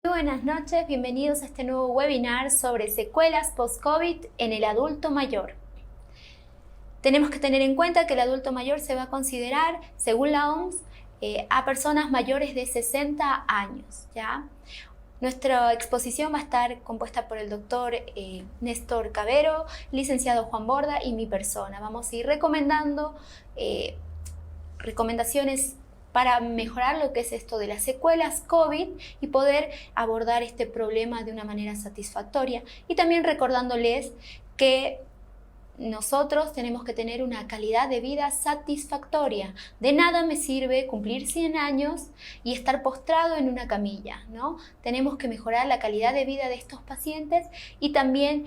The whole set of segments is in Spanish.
Buenas noches, bienvenidos a este nuevo webinar sobre secuelas post-COVID en el adulto mayor. Tenemos que tener en cuenta que el adulto mayor se va a considerar, según la OMS, a personas mayores de 60 años, ¿ya? Nuestra exposición va a estar compuesta por el doctor Néstor Cavero, licenciado Juan Borda y mi persona. Vamos a ir recomendando recomendaciones para mejorar lo que es esto de las secuelas COVID y poder abordar este problema de una manera satisfactoria. Y también recordándoles que nosotros tenemos que tener una calidad de vida satisfactoria. De nada me sirve cumplir 100 años y estar postrado en una camilla, ¿no? Tenemos que mejorar la calidad de vida de estos pacientes y también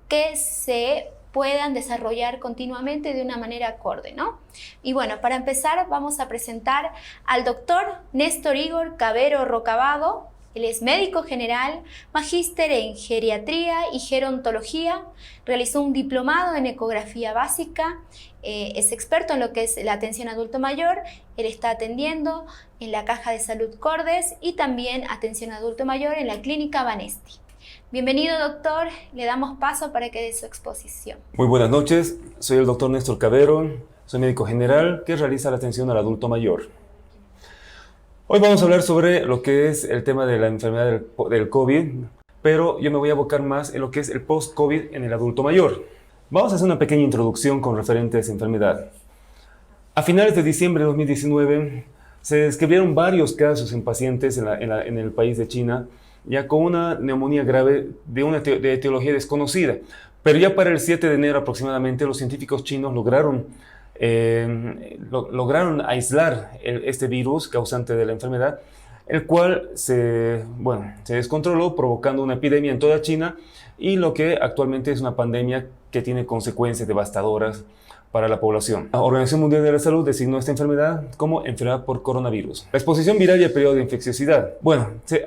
que se puedan desarrollar continuamente de una manera acorde, ¿no? Y bueno, para empezar vamos a presentar al doctor Néstor Igor Cavero Rocabado. Él es médico general, magíster en geriatría y gerontología, realizó un diplomado en ecografía básica, es experto en lo que es la atención adulto mayor. Él está atendiendo en la Caja de Salud Cordes y también atención adulto mayor en la Clínica Banesti. Bienvenido, doctor, le damos paso para que dé su exposición. Muy buenas noches, soy el doctor Néstor Cavero, soy médico general que realiza la atención al adulto mayor. Hoy vamos a hablar sobre lo que es el tema de la enfermedad del COVID, pero yo me voy a abocar más en lo que es el post-COVID en el adulto mayor. Vamos a hacer una pequeña introducción con referente a esa enfermedad. A finales de diciembre de 2019 se describieron varios casos en pacientes en el país de China, ya con una neumonía grave de etiología desconocida. Pero ya para el 7 de enero aproximadamente los científicos chinos lograron aislar este virus causante de la enfermedad, el cual se descontroló provocando una epidemia en toda China y lo que actualmente es una pandemia que tiene consecuencias devastadoras para la población. La Organización Mundial de la Salud designó esta enfermedad como enfermedad por coronavirus. La exposición viral y el periodo de infecciosidad.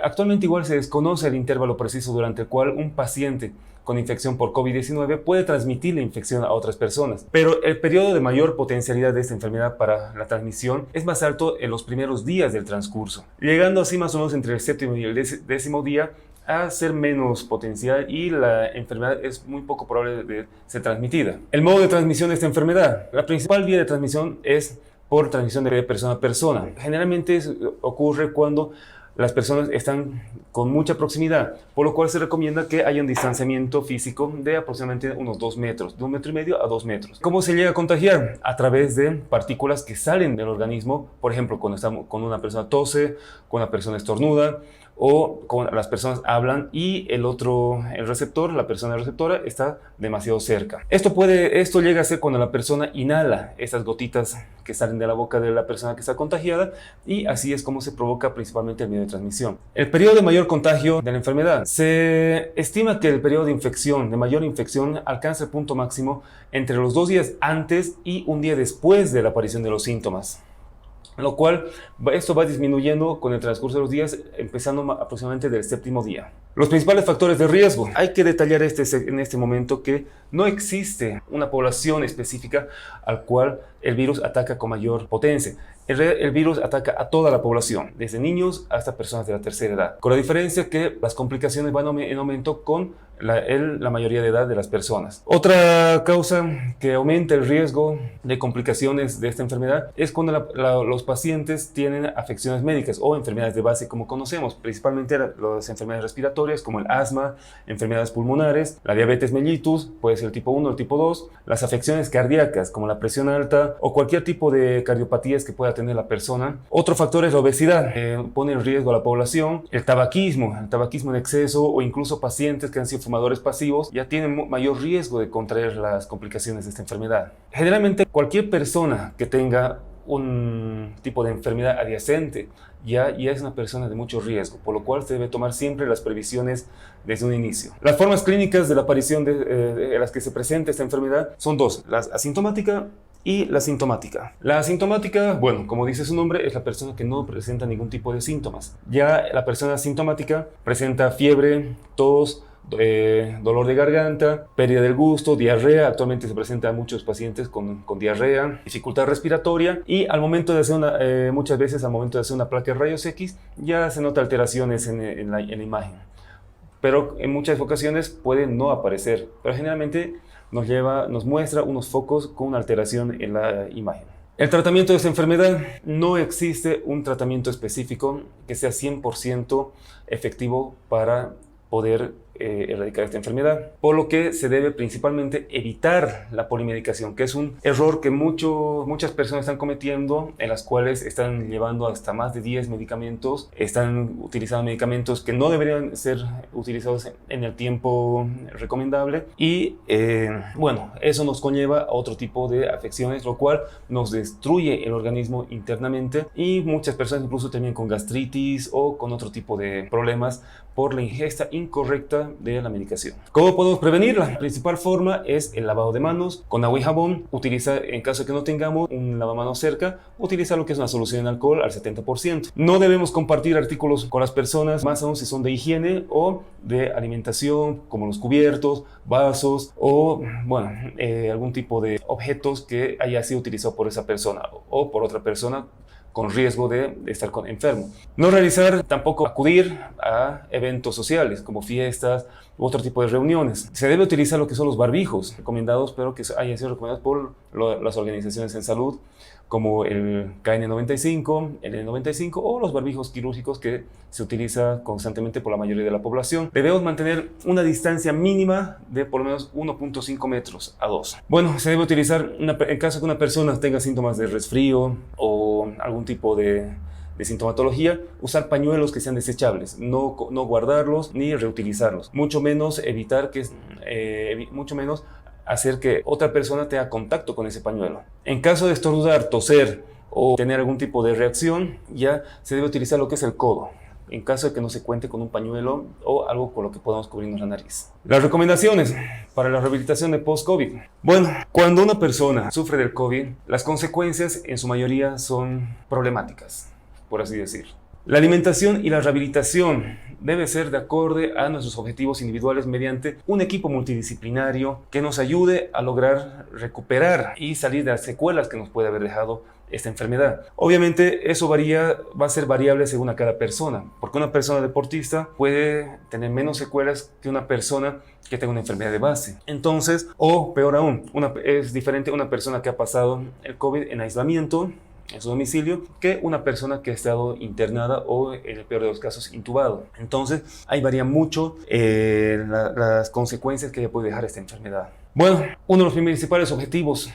Actualmente igual se desconoce el intervalo preciso durante el cual un paciente con infección por COVID-19 puede transmitir la infección a otras personas. Pero el periodo de mayor potencialidad de esta enfermedad para la transmisión es más alto en los primeros días del transcurso, llegando así más o menos entre el séptimo y el décimo día a ser menos potencial y la enfermedad es muy poco probable de ser transmitida. El modo de transmisión de esta enfermedad. La principal vía de transmisión es por transmisión de persona a persona. Generalmente ocurre cuando las personas están con mucha proximidad, por lo cual se recomienda que haya un distanciamiento físico de aproximadamente unos 2 metros, de 1,5 metros a 2 metros. ¿Cómo se llega a contagiar? A través de partículas que salen del organismo, por ejemplo, cuando una persona tose, cuando una persona estornuda, o cuando las personas hablan y el receptor, la persona receptora, está demasiado cerca. Esto llega a ser cuando la persona inhala estas gotitas que salen de la boca de la persona que está contagiada, y así es como se provoca principalmente el medio de transmisión. El periodo de mayor contagio de la enfermedad. Se estima que el periodo de mayor infección alcanza el punto máximo entre los 2 días antes y 1 día después de la aparición de los síntomas, lo cual esto va disminuyendo con el transcurso de los días, empezando aproximadamente del 7º día. Los principales factores de riesgo. Hay que detallar en este momento que no existe una población específica al cual el virus ataca con mayor potencia. El virus ataca a toda la población, desde niños hasta personas de la tercera edad, con la diferencia que las complicaciones van en aumento con la mayoría de edad de las personas. Otra causa que aumenta el riesgo de complicaciones de esta enfermedad es cuando los pacientes tienen afecciones médicas o enfermedades de base, como conocemos, principalmente las enfermedades respiratorias como el asma, enfermedades pulmonares, la diabetes mellitus, puede ser el tipo 1 o el tipo 2, las afecciones cardíacas como la presión alta o cualquier tipo de cardiopatías que pueda tener la persona. Otro factor es la obesidad, pone en riesgo a la población. El tabaquismo en exceso o incluso pacientes que han sido fumadores pasivos ya tienen mayor riesgo de contraer las complicaciones de esta enfermedad. Generalmente cualquier persona que tenga un tipo de enfermedad adyacente ya es una persona de mucho riesgo, por lo cual se debe tomar siempre las previsiones desde un inicio. Las formas clínicas de la aparición de las que se presenta esta enfermedad son 2, la asintomática y la sintomática. La asintomática, bueno, como dice su nombre, es la persona que no presenta ningún tipo de síntomas. Ya la persona asintomática presenta fiebre, tos, dolor de garganta, pérdida del gusto, diarrea. Actualmente se presenta a muchos pacientes con diarrea, dificultad respiratoria, y al momento de hacer muchas veces al momento de hacer una placa de rayos X ya se nota alteraciones en la imagen. Pero en muchas ocasiones puede no aparecer, pero generalmente nos muestra unos focos con una alteración en la imagen. El tratamiento de esta enfermedad: no existe un tratamiento específico que sea 100% efectivo para poder erradicar esta enfermedad, por lo que se debe principalmente evitar la polimedicación, que es un error que muchas personas están cometiendo, en las cuales están llevando hasta más de 10 medicamentos, están utilizando medicamentos que no deberían ser utilizados en el tiempo recomendable, y bueno, eso nos conlleva a otro tipo de afecciones, lo cual nos destruye el organismo internamente, y muchas personas incluso terminan con gastritis o con otro tipo de problemas por la ingesta incorrecta de la medicación. ¿Cómo podemos prevenirla? La principal forma es el lavado de manos con agua y jabón. En caso de que no tengamos un lavamanos cerca, utiliza lo que es una solución en alcohol al 70%. No debemos compartir artículos con las personas, más aún si son de higiene o de alimentación, como los cubiertos, vasos o, bueno, algún tipo de objetos que haya sido utilizado por esa persona o por otra persona con riesgo de estar enfermo. No tampoco acudir a eventos sociales como fiestas u otro tipo de reuniones. Se debe utilizar lo que son los barbijos recomendados, pero que hayan sido recomendados por las organizaciones en salud, como el KN95, el N95 o los barbijos quirúrgicos que se utiliza constantemente por la mayoría de la población. Debemos mantener una distancia mínima de por lo menos 1.5 metros a 2. Bueno, se debe utilizar en caso que una persona tenga síntomas de resfrío o algún tipo de sintomatología, usar pañuelos que sean desechables, no guardarlos ni reutilizarlos, mucho menos hacer que otra persona tenga contacto con ese pañuelo. En caso de estornudar, toser o tener algún tipo de reacción, ya se debe utilizar lo que es el codo, en caso de que no se cuente con un pañuelo o algo con lo que podamos cubrirnos la nariz. Las recomendaciones para la rehabilitación de post-COVID. Bueno, cuando una persona sufre del COVID, las consecuencias en su mayoría son problemáticas, por así decir. La alimentación y la rehabilitación debe ser de acorde a nuestros objetivos individuales mediante un equipo multidisciplinario que nos ayude a lograr recuperar y salir de las secuelas que nos puede haber dejado esta enfermedad. Obviamente eso va a ser variable según a cada persona, porque una persona deportista puede tener menos secuelas que una persona que tenga una enfermedad de base. Entonces, o peor aún, es diferente una persona que ha pasado el COVID en aislamiento en su domicilio que una persona que ha estado internada o, en el peor de los casos, intubado. Entonces ahí varía mucho las consecuencias que puede dejar esta enfermedad. Bueno, uno de los principales objetivos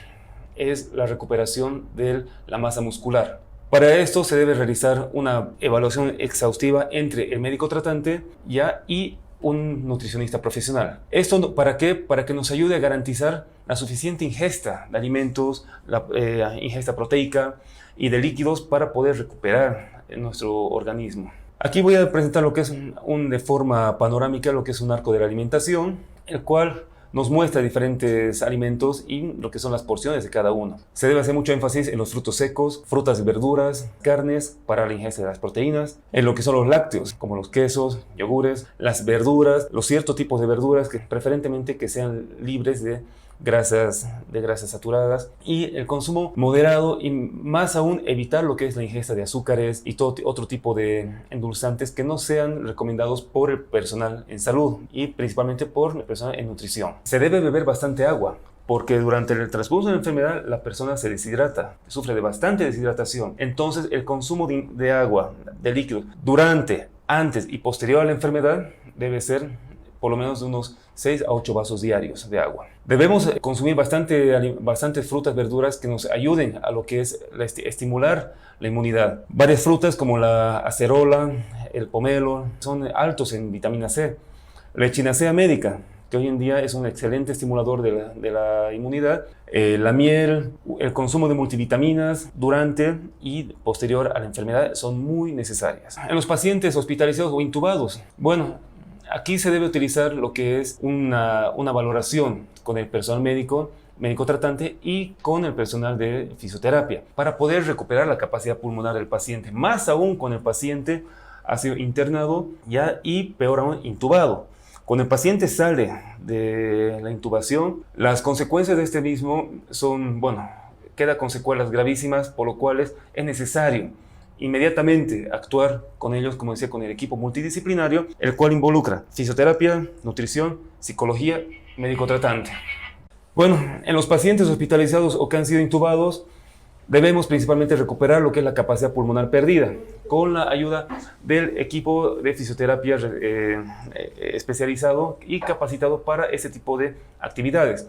es la recuperación de la masa muscular. Para esto se debe realizar una evaluación exhaustiva entre el médico tratante y un nutricionista profesional. ¿Esto para qué? Para que nos ayude a garantizar la suficiente ingesta de alimentos, la ingesta proteica y de líquidos para poder recuperar nuestro organismo. Aquí voy a presentar lo que es de forma panorámica lo que es un arco de la alimentación, el cual nos muestra diferentes alimentos y lo que son las porciones de cada uno. Se debe hacer mucho énfasis en los frutos secos, frutas y verduras, carnes para la ingesta de las proteínas, en lo que son los lácteos, como los quesos, yogures, las verduras, los ciertos tipos de verduras que preferentemente que sean libres de grasas saturadas, y el consumo moderado, y más aún evitar lo que es la ingesta de azúcares y todo otro tipo de endulzantes que no sean recomendados por el personal en salud y principalmente por el personal en nutrición. Se debe beber bastante agua, porque durante el transcurso de la enfermedad la persona se deshidrata, sufre de bastante deshidratación. Entonces el consumo de agua, de líquidos, durante, antes y posterior a la enfermedad debe ser por lo menos de unos 6 a 8 vasos diarios de agua. Debemos consumir bastantes frutas, verduras que nos ayuden a lo que es estimular la inmunidad. Varias frutas como la acerola, el pomelo, son altos en vitamina C. La echinacea médica, que hoy en día es un excelente estimulador de la inmunidad. La miel, el consumo de multivitaminas durante y posterior a la enfermedad son muy necesarias. En los pacientes hospitalizados o intubados, bueno, aquí se debe utilizar lo que es una valoración con el personal médico tratante y con el personal de fisioterapia para poder recuperar la capacidad pulmonar del paciente, más aún con el paciente ha sido internado ya y peor aún intubado. Cuando el paciente sale de la intubación, las consecuencias de este mismo son, bueno, queda con secuelas gravísimas, por lo cual es necesario inmediatamente actuar con ellos, como decía, con el equipo multidisciplinario, el cual involucra fisioterapia, nutrición, psicología, médico tratante. Bueno, en los pacientes hospitalizados o que han sido intubados, debemos principalmente recuperar lo que es la capacidad pulmonar perdida, con la ayuda del equipo de fisioterapia especializado y capacitado para ese tipo de actividades.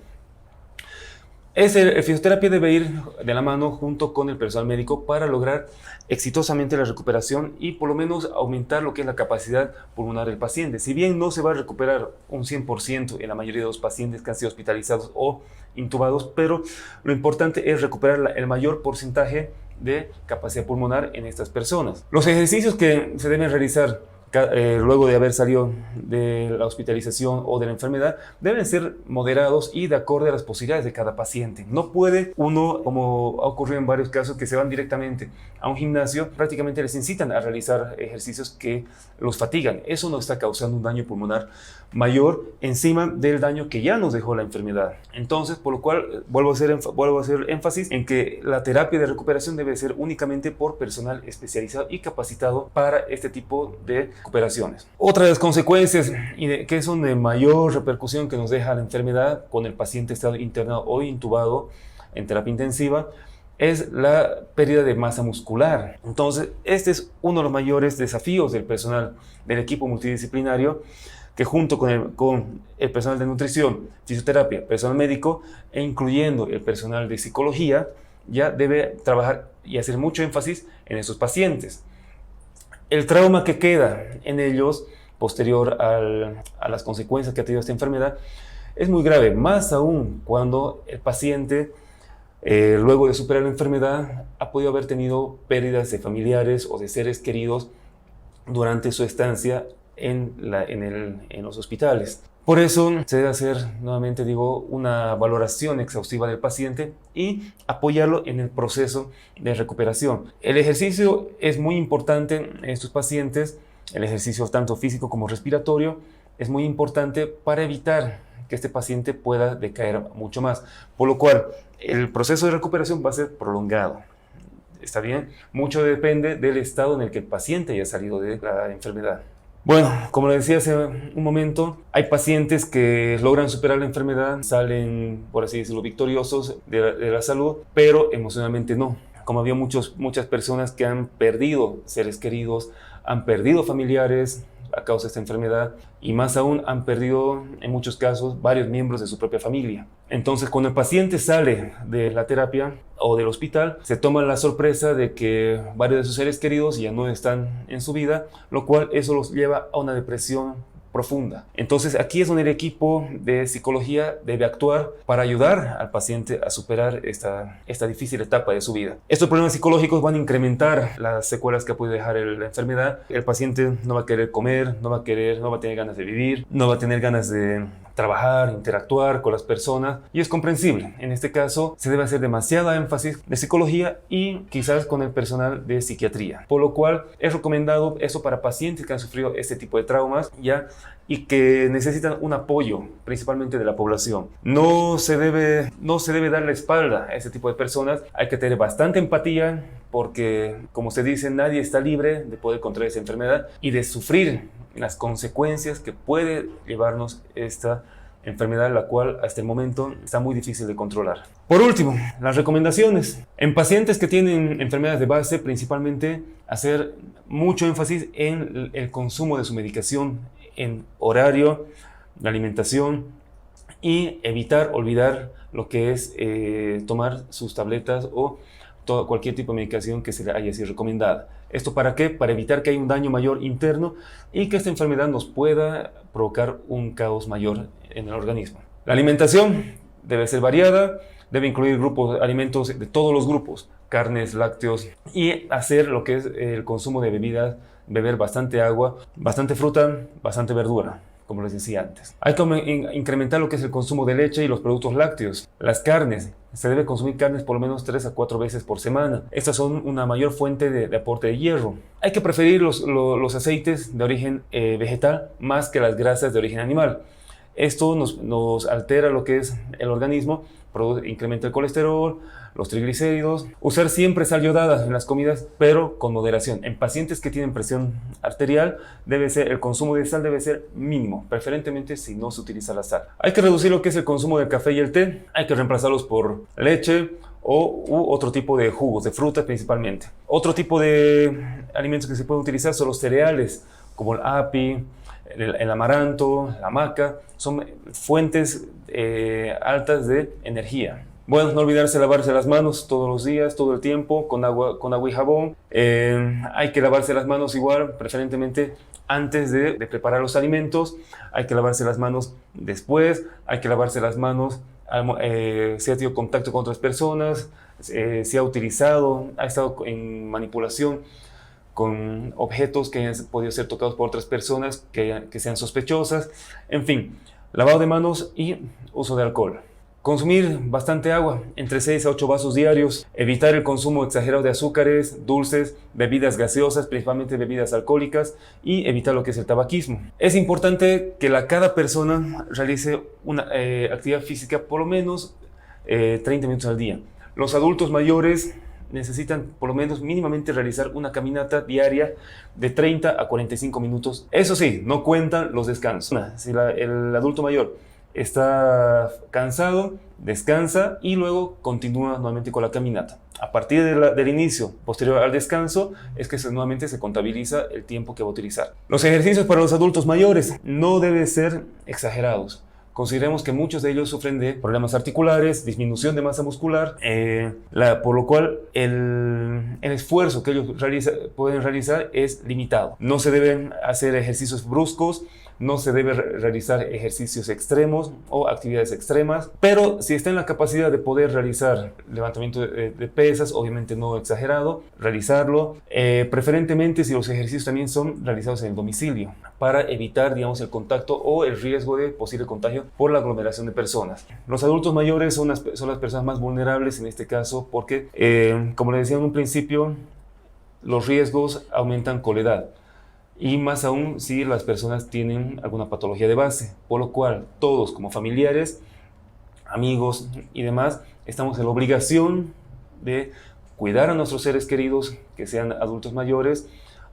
El fisioterapia debe ir de la mano junto con el personal médico para lograr exitosamente la recuperación y por lo menos aumentar lo que es la capacidad pulmonar del paciente. Si bien no se va a recuperar un 100% en la mayoría de los pacientes que han sido hospitalizados o intubados, pero lo importante es recuperar el mayor porcentaje de capacidad pulmonar en estas personas. Los ejercicios que se deben realizar luego de haber salido de la hospitalización o de la enfermedad deben ser moderados y de acuerdo a las posibilidades de cada paciente. No puede uno, como ha ocurrido en varios casos, que se van directamente a un gimnasio, prácticamente les incitan a realizar ejercicios que los fatigan. Eso nos está causando un daño pulmonar mayor encima del daño que ya nos dejó la enfermedad. Entonces, por lo cual vuelvo a hacer énfasis en que la terapia de recuperación debe ser únicamente por personal especializado y capacitado para este tipo de recuperaciones. Otra de las consecuencias que son de mayor repercusión que nos deja la enfermedad con el paciente estado internado o intubado en terapia intensiva es la pérdida de masa muscular. Entonces, este es uno de los mayores desafíos del personal del equipo multidisciplinario, que junto con el personal de nutrición, fisioterapia, personal médico e incluyendo el personal de psicología, ya debe trabajar y hacer mucho énfasis en esos pacientes. El trauma que queda en ellos posterior a las consecuencias que ha tenido esta enfermedad es muy grave, más aún cuando el paciente, luego de superar la enfermedad, ha podido haber tenido pérdidas de familiares o de seres queridos durante su estancia en los hospitales. Por eso se debe hacer, nuevamente digo, una valoración exhaustiva del paciente y apoyarlo en el proceso de recuperación. El ejercicio es muy importante en estos pacientes, el ejercicio tanto físico como respiratorio es muy importante para evitar que este paciente pueda decaer mucho más, por lo cual el proceso de recuperación va a ser prolongado. ¿Está bien? Mucho depende del estado en el que el paciente haya salido de la enfermedad. Bueno, como le decía hace un momento, hay pacientes que logran superar la enfermedad, salen, por así decirlo, victoriosos de la salud, pero emocionalmente no. Como había muchas personas que han perdido seres queridos, han perdido familiares a causa de esta enfermedad y más aún han perdido en muchos casos varios miembros de su propia familia. Entonces, cuando el paciente sale de la terapia o del hospital, se toma la sorpresa de que varios de sus seres queridos ya no están en su vida, lo cual eso los lleva a una depresión profunda. Entonces, aquí es donde el equipo de psicología debe actuar para ayudar al paciente a superar esta difícil etapa de su vida. Estos problemas psicológicos van a incrementar las secuelas que puede dejar la enfermedad. El paciente no va a querer comer, no va a tener ganas de vivir, no va a tener ganas de trabajar, interactuar con las personas, y es comprensible. En este caso se debe hacer demasiado énfasis de psicología y quizás con el personal de psiquiatría, por lo cual es recomendado eso para pacientes que han sufrido este tipo de traumas ya y que necesitan un apoyo principalmente de la población. No se debe dar la espalda a este tipo de personas, hay que tener bastante empatía porque, como se dice, nadie está libre de poder contraer esa enfermedad y de sufrir las consecuencias que puede llevarnos esta enfermedad, la cual hasta el momento está muy difícil de controlar. Por último, las recomendaciones. En pacientes que tienen enfermedades de base, principalmente hacer mucho énfasis en el consumo de su medicación, en horario, la alimentación y olvidar lo que es tomar sus tabletas o cualquier tipo de medicación que se le haya sido recomendada. ¿Esto para qué? Para evitar que haya un daño mayor interno y que esta enfermedad nos pueda provocar un caos mayor en el organismo. La alimentación debe ser variada, debe incluir alimentos de todos los grupos, carnes, lácteos, y hacer lo que es el consumo de bebidas, beber bastante agua, bastante fruta, bastante verdura. como les decía antes. Hay que incrementar lo que es el consumo de leche y los productos lácteos. Las carnes, se debe consumir carnes por lo menos 3 a 4 veces por semana. Estas son una mayor fuente de aporte de hierro. Hay que preferir los aceites de origen vegetal más que las grasas de origen animal. Esto nos altera lo que es el organismo, incrementa el colesterol, los triglicéridos. Usar siempre sal yodada en las comidas, pero con moderación. En pacientes que tienen presión arterial, el consumo de sal debe ser mínimo, preferentemente si no se utiliza la sal. Hay que reducir lo que es el consumo del café y el té. Hay que reemplazarlos por leche u otro tipo de jugos, de frutas principalmente. Otro tipo de alimentos que se pueden utilizar son los cereales, como el api, el amaranto, la maca. Son fuentes altas de energía. Bueno, no olvidarse de lavarse las manos todos los días, todo el tiempo, con agua y jabón. Hay que lavarse las manos igual, preferentemente antes de preparar los alimentos. Hay que lavarse las manos después. Hay que lavarse las manos si ha tenido contacto con otras personas, si ha estado en manipulación con objetos que han podido ser tocados por otras personas que sean sospechosas. En fin, lavado de manos y uso de alcohol. Consumir bastante agua, entre 6 a 8 vasos diarios. Evitar el consumo exagerado de azúcares, dulces, bebidas gaseosas, principalmente bebidas alcohólicas, y evitar lo que es el tabaquismo. Es importante que cada persona realice una actividad física por lo menos 30 minutos al día. Los adultos mayores necesitan por lo menos mínimamente realizar una caminata diaria de 30 a 45 minutos. Eso sí, no cuentan los descansos. Si el adulto mayor está cansado, descansa y luego continúa nuevamente con la caminata. A partir del inicio posterior al descanso es que nuevamente se contabiliza el tiempo que va a utilizar. Los ejercicios para los adultos mayores no deben ser exagerados. Consideremos que muchos de ellos sufren de problemas articulares, disminución de masa muscular, por lo cual el esfuerzo que ellos pueden realizar es limitado. No se deben hacer ejercicios bruscos, no se debe realizar ejercicios extremos o actividades extremas, pero si está en la capacidad de poder realizar levantamiento de pesas, obviamente no exagerado, realizarlo, preferentemente si los ejercicios también son realizados en el domicilio, para evitar, digamos, el contacto o el riesgo de posible contagio por la aglomeración de personas. Los adultos mayores son las personas más vulnerables en este caso porque, como les decía en un principio, los riesgos aumentan con la edad. Y más aún si las personas tienen alguna patología de base, por lo cual todos como familiares, amigos y demás, estamos en la obligación de cuidar a nuestros seres queridos que sean adultos mayores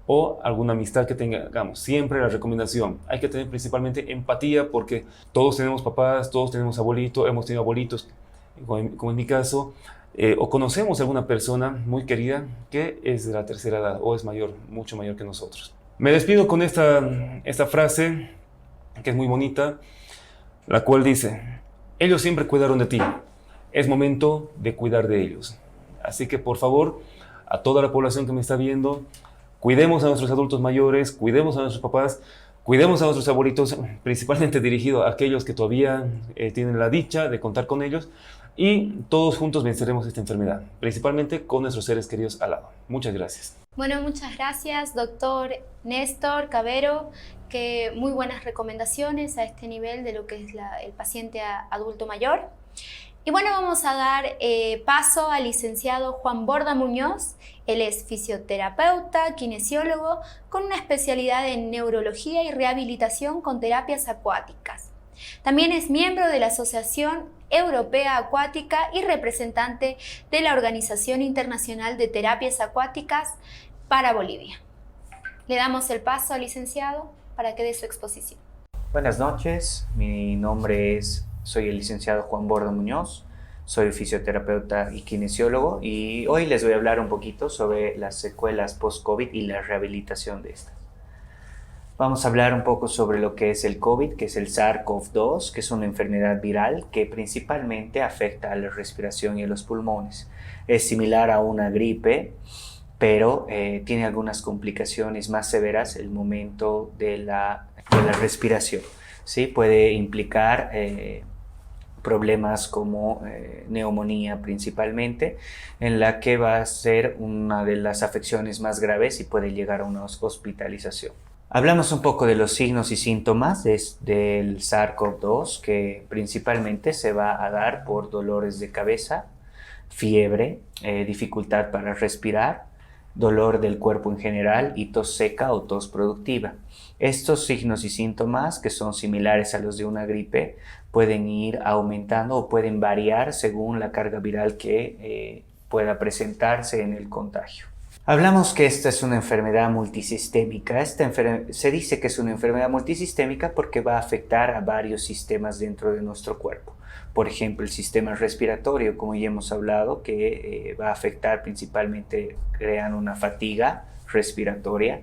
o alguna amistad que tengamos. Siempre la recomendación, hay que tener principalmente empatía porque todos tenemos papás, todos tenemos abuelitos, hemos tenido abuelitos, como en mi caso, o conocemos a alguna persona muy querida que es de la tercera edad o es mayor, mucho mayor que nosotros. Me despido con esta frase que es muy bonita, la cual dice: ellos siempre cuidaron de ti, es momento de cuidar de ellos. Así que por favor, a toda la población que me está viendo, cuidemos a nuestros adultos mayores, cuidemos a nuestros papás, cuidemos a nuestros abuelitos, principalmente dirigido a aquellos que todavía tienen la dicha de contar con ellos, y todos juntos venceremos esta enfermedad, principalmente con nuestros seres queridos al lado. Muchas gracias. Bueno, muchas gracias, doctor Néstor Cavero, que muy buenas recomendaciones a este nivel de lo que es el paciente adulto mayor. Y bueno, vamos a dar paso al licenciado Juan Borda Muñoz. Él es fisioterapeuta, kinesiólogo, con una especialidad en neurología y rehabilitación con terapias acuáticas. También es miembro de la Asociación Europea Acuática y representante de la Organización Internacional de Terapias Acuáticas para Bolivia. Le damos el paso al licenciado para que dé su exposición. Buenas noches, soy el licenciado Juan Borda Muñoz, soy fisioterapeuta y kinesiólogo y hoy les voy a hablar un poquito sobre las secuelas post-COVID y la rehabilitación de estas. Vamos a hablar un poco sobre lo que es el COVID, que es el SARS-CoV-2, que es una enfermedad viral que principalmente afecta a la respiración y a los pulmones. Es similar a una gripe, pero tiene algunas complicaciones más severas el momento de la respiración. ¿Sí? Puede implicar problemas como neumonía principalmente, en la que va a ser una de las afecciones más graves y puede llegar a una hospitalización. Hablamos un poco de los signos y síntomas del SARS-CoV-2, que principalmente se va a dar por dolores de cabeza, fiebre, dificultad para respirar, dolor del cuerpo en general y tos seca o tos productiva. Estos signos y síntomas, que son similares a los de una gripe, pueden ir aumentando o pueden variar según la carga viral que pueda presentarse en el contagio. Hablamos que esta es una enfermedad multisistémica. Se dice que es una enfermedad multisistémica porque va a afectar a varios sistemas dentro de nuestro cuerpo. Por ejemplo, el sistema respiratorio, como ya hemos hablado, que va a afectar principalmente creando una fatiga respiratoria,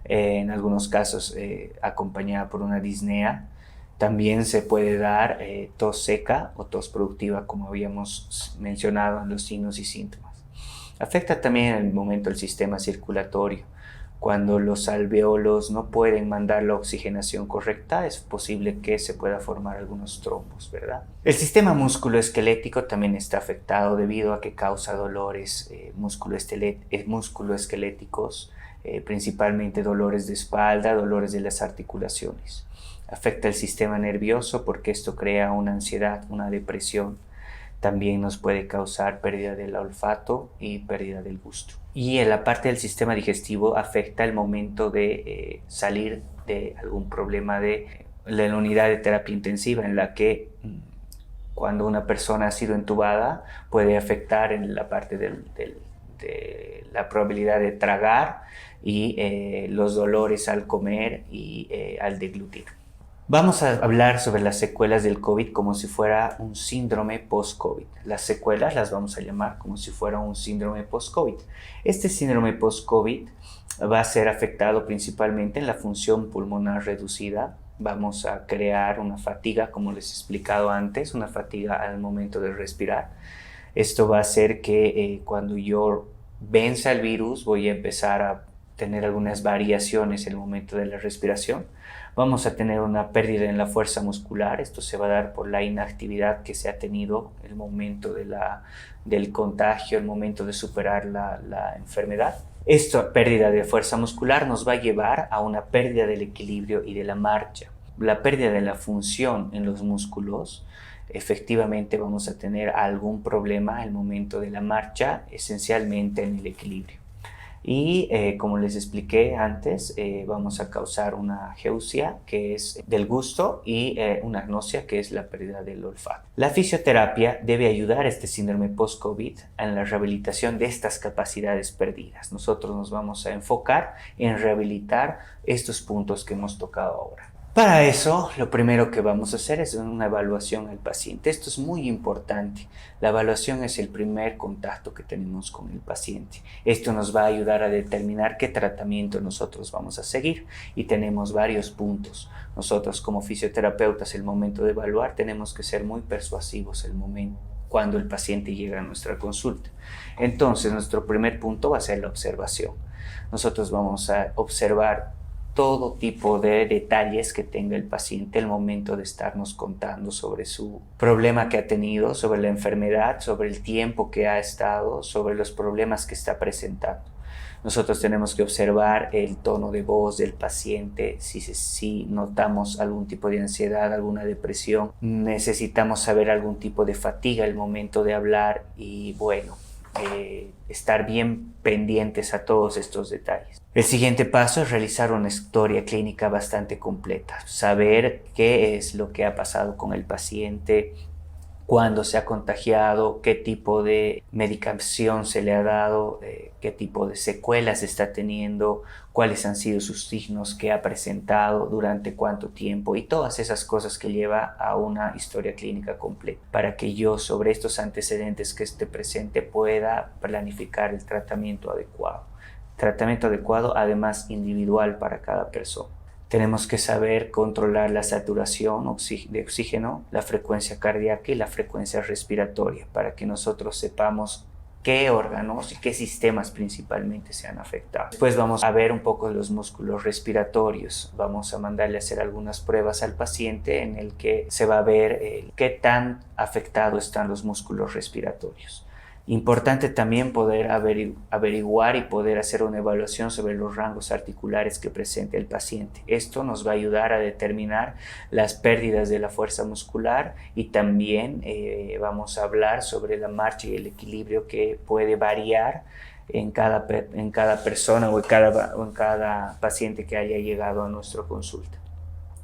en algunos casos acompañada por una disnea. También se puede dar tos seca o tos productiva, como habíamos mencionado en los signos y síntomas. Afecta también en el momento el sistema circulatorio. Cuando los alveolos no pueden mandar la oxigenación correcta, es posible que se pueda formar algunos trombos, ¿verdad? El sistema musculoesquelético también está afectado debido a que causa dolores musculoesqueléticos, principalmente dolores de espalda, dolores de las articulaciones. Afecta el sistema nervioso porque esto crea una ansiedad, una depresión. También nos puede causar pérdida del olfato y pérdida del gusto. Y en la parte del sistema digestivo afecta el momento de salir de algún problema de la unidad de terapia intensiva, en la que cuando una persona ha sido entubada puede afectar en la parte de la probabilidad de tragar y los dolores al comer y al deglutir. Vamos a hablar sobre las secuelas del COVID como si fuera un síndrome post-COVID. Las secuelas las vamos a llamar como si fuera un síndrome post-COVID. Este síndrome post-COVID va a ser afectado principalmente en la función pulmonar reducida. Vamos a crear una fatiga, como les he explicado antes, una fatiga al momento de respirar. Esto va a hacer que cuando yo venza el virus voy a empezar a tener algunas variaciones en el momento de la respiración. Vamos a tener una pérdida en la fuerza muscular. Esto se va a dar por la inactividad que se ha tenido en el momento del contagio, el momento de superar la enfermedad. Esta pérdida de fuerza muscular nos va a llevar a una pérdida del equilibrio y de la marcha. La pérdida de la función en los músculos, efectivamente vamos a tener algún problema al momento de la marcha, esencialmente en el equilibrio. Y como les expliqué antes, vamos a causar una ageusia, que es del gusto, y una agnosia, que es la pérdida del olfato. La fisioterapia debe ayudar a este síndrome post-COVID en la rehabilitación de estas capacidades perdidas. Nosotros nos vamos a enfocar en rehabilitar estos puntos que hemos tocado ahora. Para eso, lo primero que vamos a hacer es una evaluación al paciente. Esto es muy importante. La evaluación es el primer contacto que tenemos con el paciente. Esto nos va a ayudar a determinar qué tratamiento nosotros vamos a seguir, y tenemos varios puntos. Nosotros como fisioterapeutas, el momento de evaluar, tenemos que ser muy persuasivos cuando el paciente llega a nuestra consulta. Entonces, nuestro primer punto va a ser la observación. Nosotros vamos a observar todo tipo de detalles que tenga el paciente al momento de estarnos contando sobre su problema que ha tenido, sobre la enfermedad, sobre el tiempo que ha estado, sobre los problemas que está presentando. Nosotros tenemos que observar el tono de voz del paciente, si notamos algún tipo de ansiedad, alguna depresión, necesitamos saber algún tipo de fatiga al momento de hablar y bueno, estar bien pendientes a todos estos detalles. El siguiente paso es realizar una historia clínica bastante completa, saber qué es lo que ha pasado con el paciente, cuándo se ha contagiado, qué tipo de medicación se le ha dado, qué tipo de secuelas está teniendo, cuáles han sido sus signos que ha presentado, durante cuánto tiempo, y todas esas cosas que lleva a una historia clínica completa, para que yo sobre estos antecedentes que esté presente pueda planificar el tratamiento adecuado. Tratamiento adecuado, además individual para cada persona. Tenemos que saber controlar la saturación de oxígeno, la frecuencia cardíaca y la frecuencia respiratoria, para que nosotros sepamos qué órganos y qué sistemas principalmente se han afectado. Después vamos a ver un poco los músculos respiratorios. Vamos a mandarle a hacer algunas pruebas al paciente en el que se va a ver qué tan afectados están los músculos respiratorios. Importante también poder averiguar y poder hacer una evaluación sobre los rangos articulares que presenta el paciente. Esto nos va a ayudar a determinar las pérdidas de la fuerza muscular y también vamos a hablar sobre la marcha y el equilibrio que puede variar en cada persona o en cada paciente que haya llegado a nuestra consulta.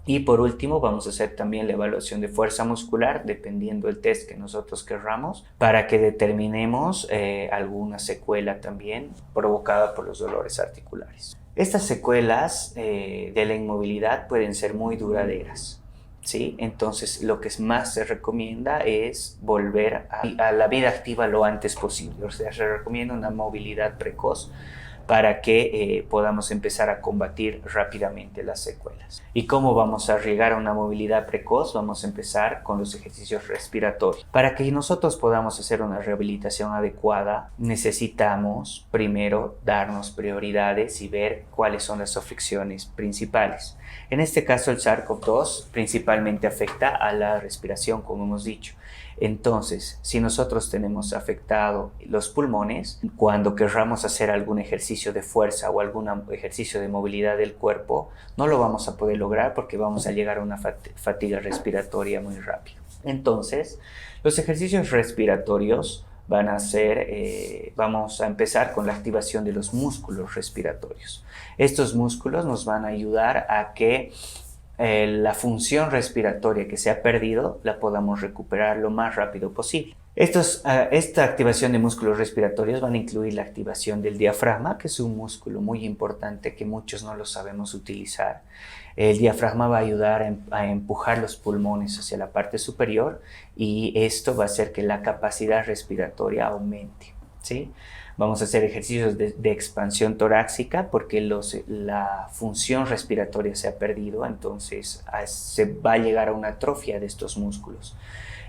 Y por último, vamos a hacer también la evaluación de fuerza muscular, dependiendo del test que nosotros querramos, para que determinemos alguna secuela también provocada por los dolores articulares. Estas secuelas de la inmovilidad pueden ser muy duraderas, ¿sí? Entonces, lo que más se recomienda es volver a la vida activa lo antes posible. O sea, se recomienda una movilidad precoz para que podamos empezar a combatir rápidamente las secuelas. ¿Y cómo vamos a llegar a una movilidad precoz? Vamos a empezar con los ejercicios respiratorios. Para que nosotros podamos hacer una rehabilitación adecuada, necesitamos primero darnos prioridades y ver cuáles son las afecciones principales. En este caso, el SARS-CoV-2 principalmente afecta a la respiración, como hemos dicho. Entonces, si nosotros tenemos afectado los pulmones, cuando querramos hacer algún ejercicio de fuerza o algún ejercicio de movilidad del cuerpo, no lo vamos a poder lograr porque vamos a llegar a una fatiga respiratoria muy rápido. Entonces, los ejercicios respiratorios van a ser, vamos a empezar con la activación de los músculos respiratorios. Estos músculos nos van a ayudar a que la función respiratoria que se ha perdido la podamos recuperar lo más rápido posible. Esta activación de músculos respiratorios van a incluir la activación del diafragma, que es un músculo muy importante que muchos no lo sabemos utilizar. El diafragma va a ayudar a empujar los pulmones hacia la parte superior y esto va a hacer que la capacidad respiratoria aumente, ¿sí? Vamos a hacer ejercicios de expansión torácica porque la función respiratoria se ha perdido, entonces se va a llegar a una atrofia de estos músculos.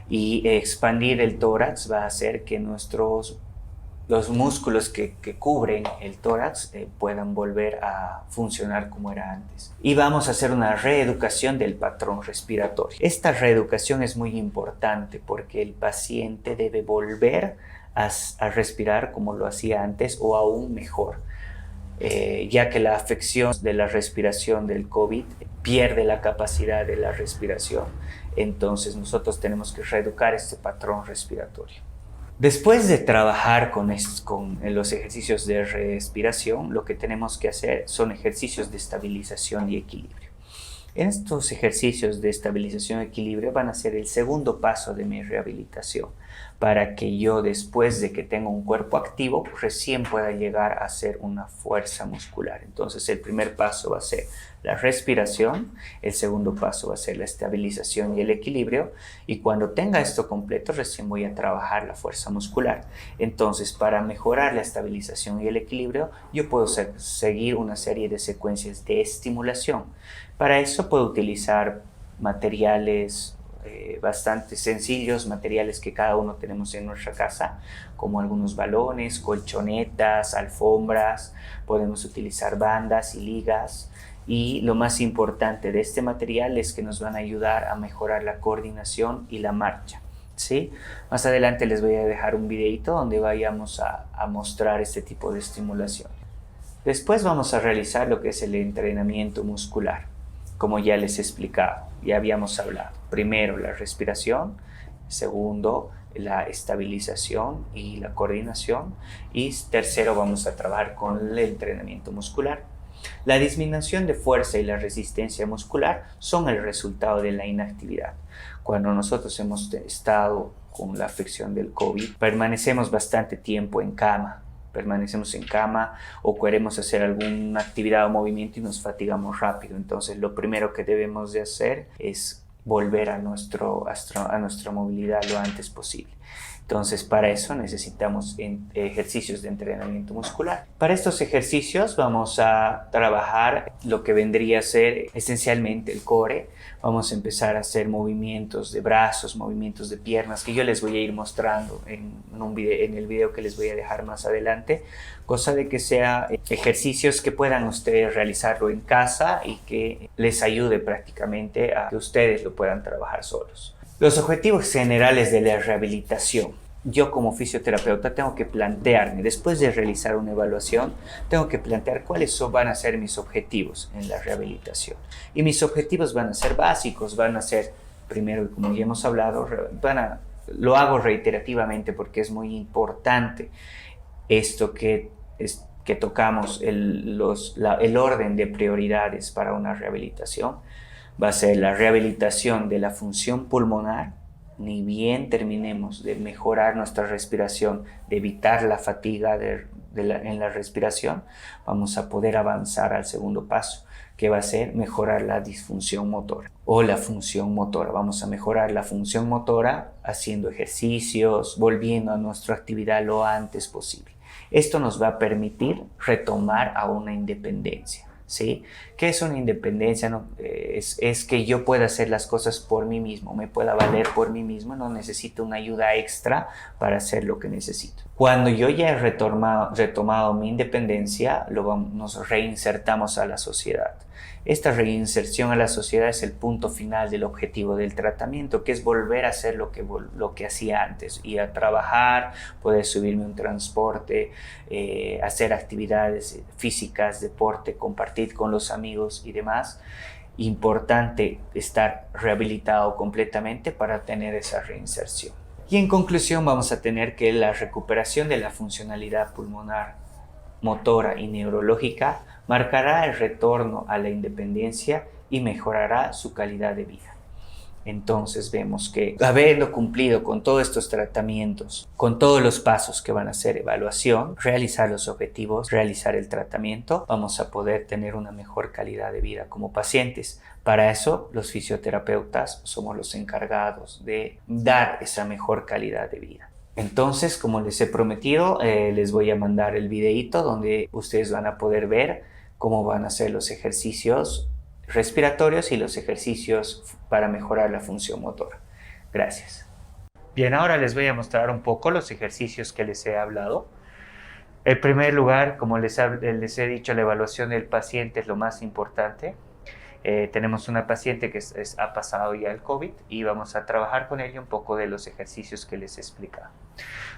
Y expandir el tórax va a hacer que los músculos que cubren el tórax puedan volver a funcionar como era antes. Y vamos a hacer una reeducación del patrón respiratorio. Esta reeducación es muy importante porque el paciente debe volver a respirar como lo hacía antes o aún mejor, ya que la afección de la respiración del COVID pierde la capacidad de la respiración. Entonces nosotros tenemos que reeducar este patrón respiratorio. Después de trabajar con los ejercicios de respiración, lo que tenemos que hacer son ejercicios de estabilización y equilibrio. Estos ejercicios de estabilización y equilibrio van a ser el segundo paso de mi rehabilitación para que yo, después de que tenga un cuerpo activo, recién pueda llegar a hacer una fuerza muscular. Entonces, el primer paso va a ser la respiración, el segundo paso va a ser la estabilización y el equilibrio, y cuando tenga esto completo, recién voy a trabajar la fuerza muscular. Entonces, para mejorar la estabilización y el equilibrio, yo puedo seguir una serie de secuencias de estimulación. Para eso puedo utilizar materiales bastante sencillos, materiales que cada uno tenemos en nuestra casa, como algunos balones, colchonetas, alfombras, podemos utilizar bandas y ligas, y lo más importante de este material es que nos van a ayudar a mejorar la coordinación y la marcha, ¿sí? Más adelante les voy a dejar un videito donde vayamos a mostrar este tipo de estimulación. Después vamos a realizar lo que es el entrenamiento muscular, como ya les he explicado, ya habíamos hablado. Primero la respiración, segundo la estabilización y la coordinación, y tercero vamos a trabajar con el entrenamiento muscular. La disminución de fuerza y la resistencia muscular son el resultado de la inactividad. Cuando nosotros hemos estado con la afección del COVID, permanecemos bastante tiempo en cama. Permanecemos en cama o queremos hacer alguna actividad o movimiento y nos fatigamos rápido. Entonces, lo primero que debemos de hacer es volver a nuestra movilidad lo antes posible. Entonces, para eso necesitamos ejercicios de entrenamiento muscular. Para estos ejercicios vamos a trabajar lo que vendría a ser esencialmente el core. Vamos a empezar a hacer movimientos de brazos, movimientos de piernas, que yo les voy a ir mostrando en el video que les voy a dejar más adelante, cosa de que sea ejercicios que puedan ustedes realizarlo en casa y que les ayude prácticamente a que ustedes lo puedan trabajar solos. Los objetivos generales de la rehabilitación. yo como fisioterapeuta tengo que plantearme, después de realizar una evaluación, tengo que plantear cuáles van a ser mis objetivos en la rehabilitación. Y mis objetivos van a ser básicos, van a ser, primero, como ya hemos hablado, lo hago reiterativamente porque es muy importante esto que tocamos, el orden de prioridades para una rehabilitación. Va a ser la rehabilitación de la función pulmonar. Ni bien terminemos de mejorar nuestra respiración, de evitar la fatiga en la respiración, vamos a poder avanzar al segundo paso, que va a ser mejorar la disfunción motora o la función motora. Vamos a mejorar la función motora haciendo ejercicios, volviendo a nuestra actividad lo antes posible. Esto nos va a permitir retomar a una independencia. ¿Sí? ¿Qué es una independencia? No, es que yo pueda hacer las cosas por mí mismo, me pueda valer por mí mismo, no necesito una ayuda extra para hacer lo que necesito. Cuando yo ya he retomado mi independencia, nos reinsertamos a la sociedad. Esta reinserción a la sociedad es el punto final del objetivo del tratamiento, que es volver a hacer lo que hacía antes, ir a trabajar, poder subirme a un transporte, hacer actividades físicas, deporte, compartir con los amigos y demás. Importante estar rehabilitado completamente para tener esa reinserción. Y en conclusión vamos a tener que la recuperación de la funcionalidad pulmonar, motora y neurológica marcará el retorno a la independencia y mejorará su calidad de vida. Entonces vemos que habiendo cumplido con todos estos tratamientos, con todos los pasos que van a ser evaluación, realizar los objetivos, realizar el tratamiento, vamos a poder tener una mejor calidad de vida como pacientes. Para eso los fisioterapeutas somos los encargados de dar esa mejor calidad de vida. Entonces, como les he prometido, les voy a mandar el videíto donde ustedes van a poder ver cómo van a ser los ejercicios respiratorios y los ejercicios para mejorar la función motora. Gracias. Bien, ahora les voy a mostrar un poco los ejercicios que les he hablado. En primer lugar, como les he dicho, la evaluación del paciente es lo más importante. Tenemos una paciente que ha pasado ya el COVID y vamos a trabajar con ella un poco de los ejercicios que les he explicado.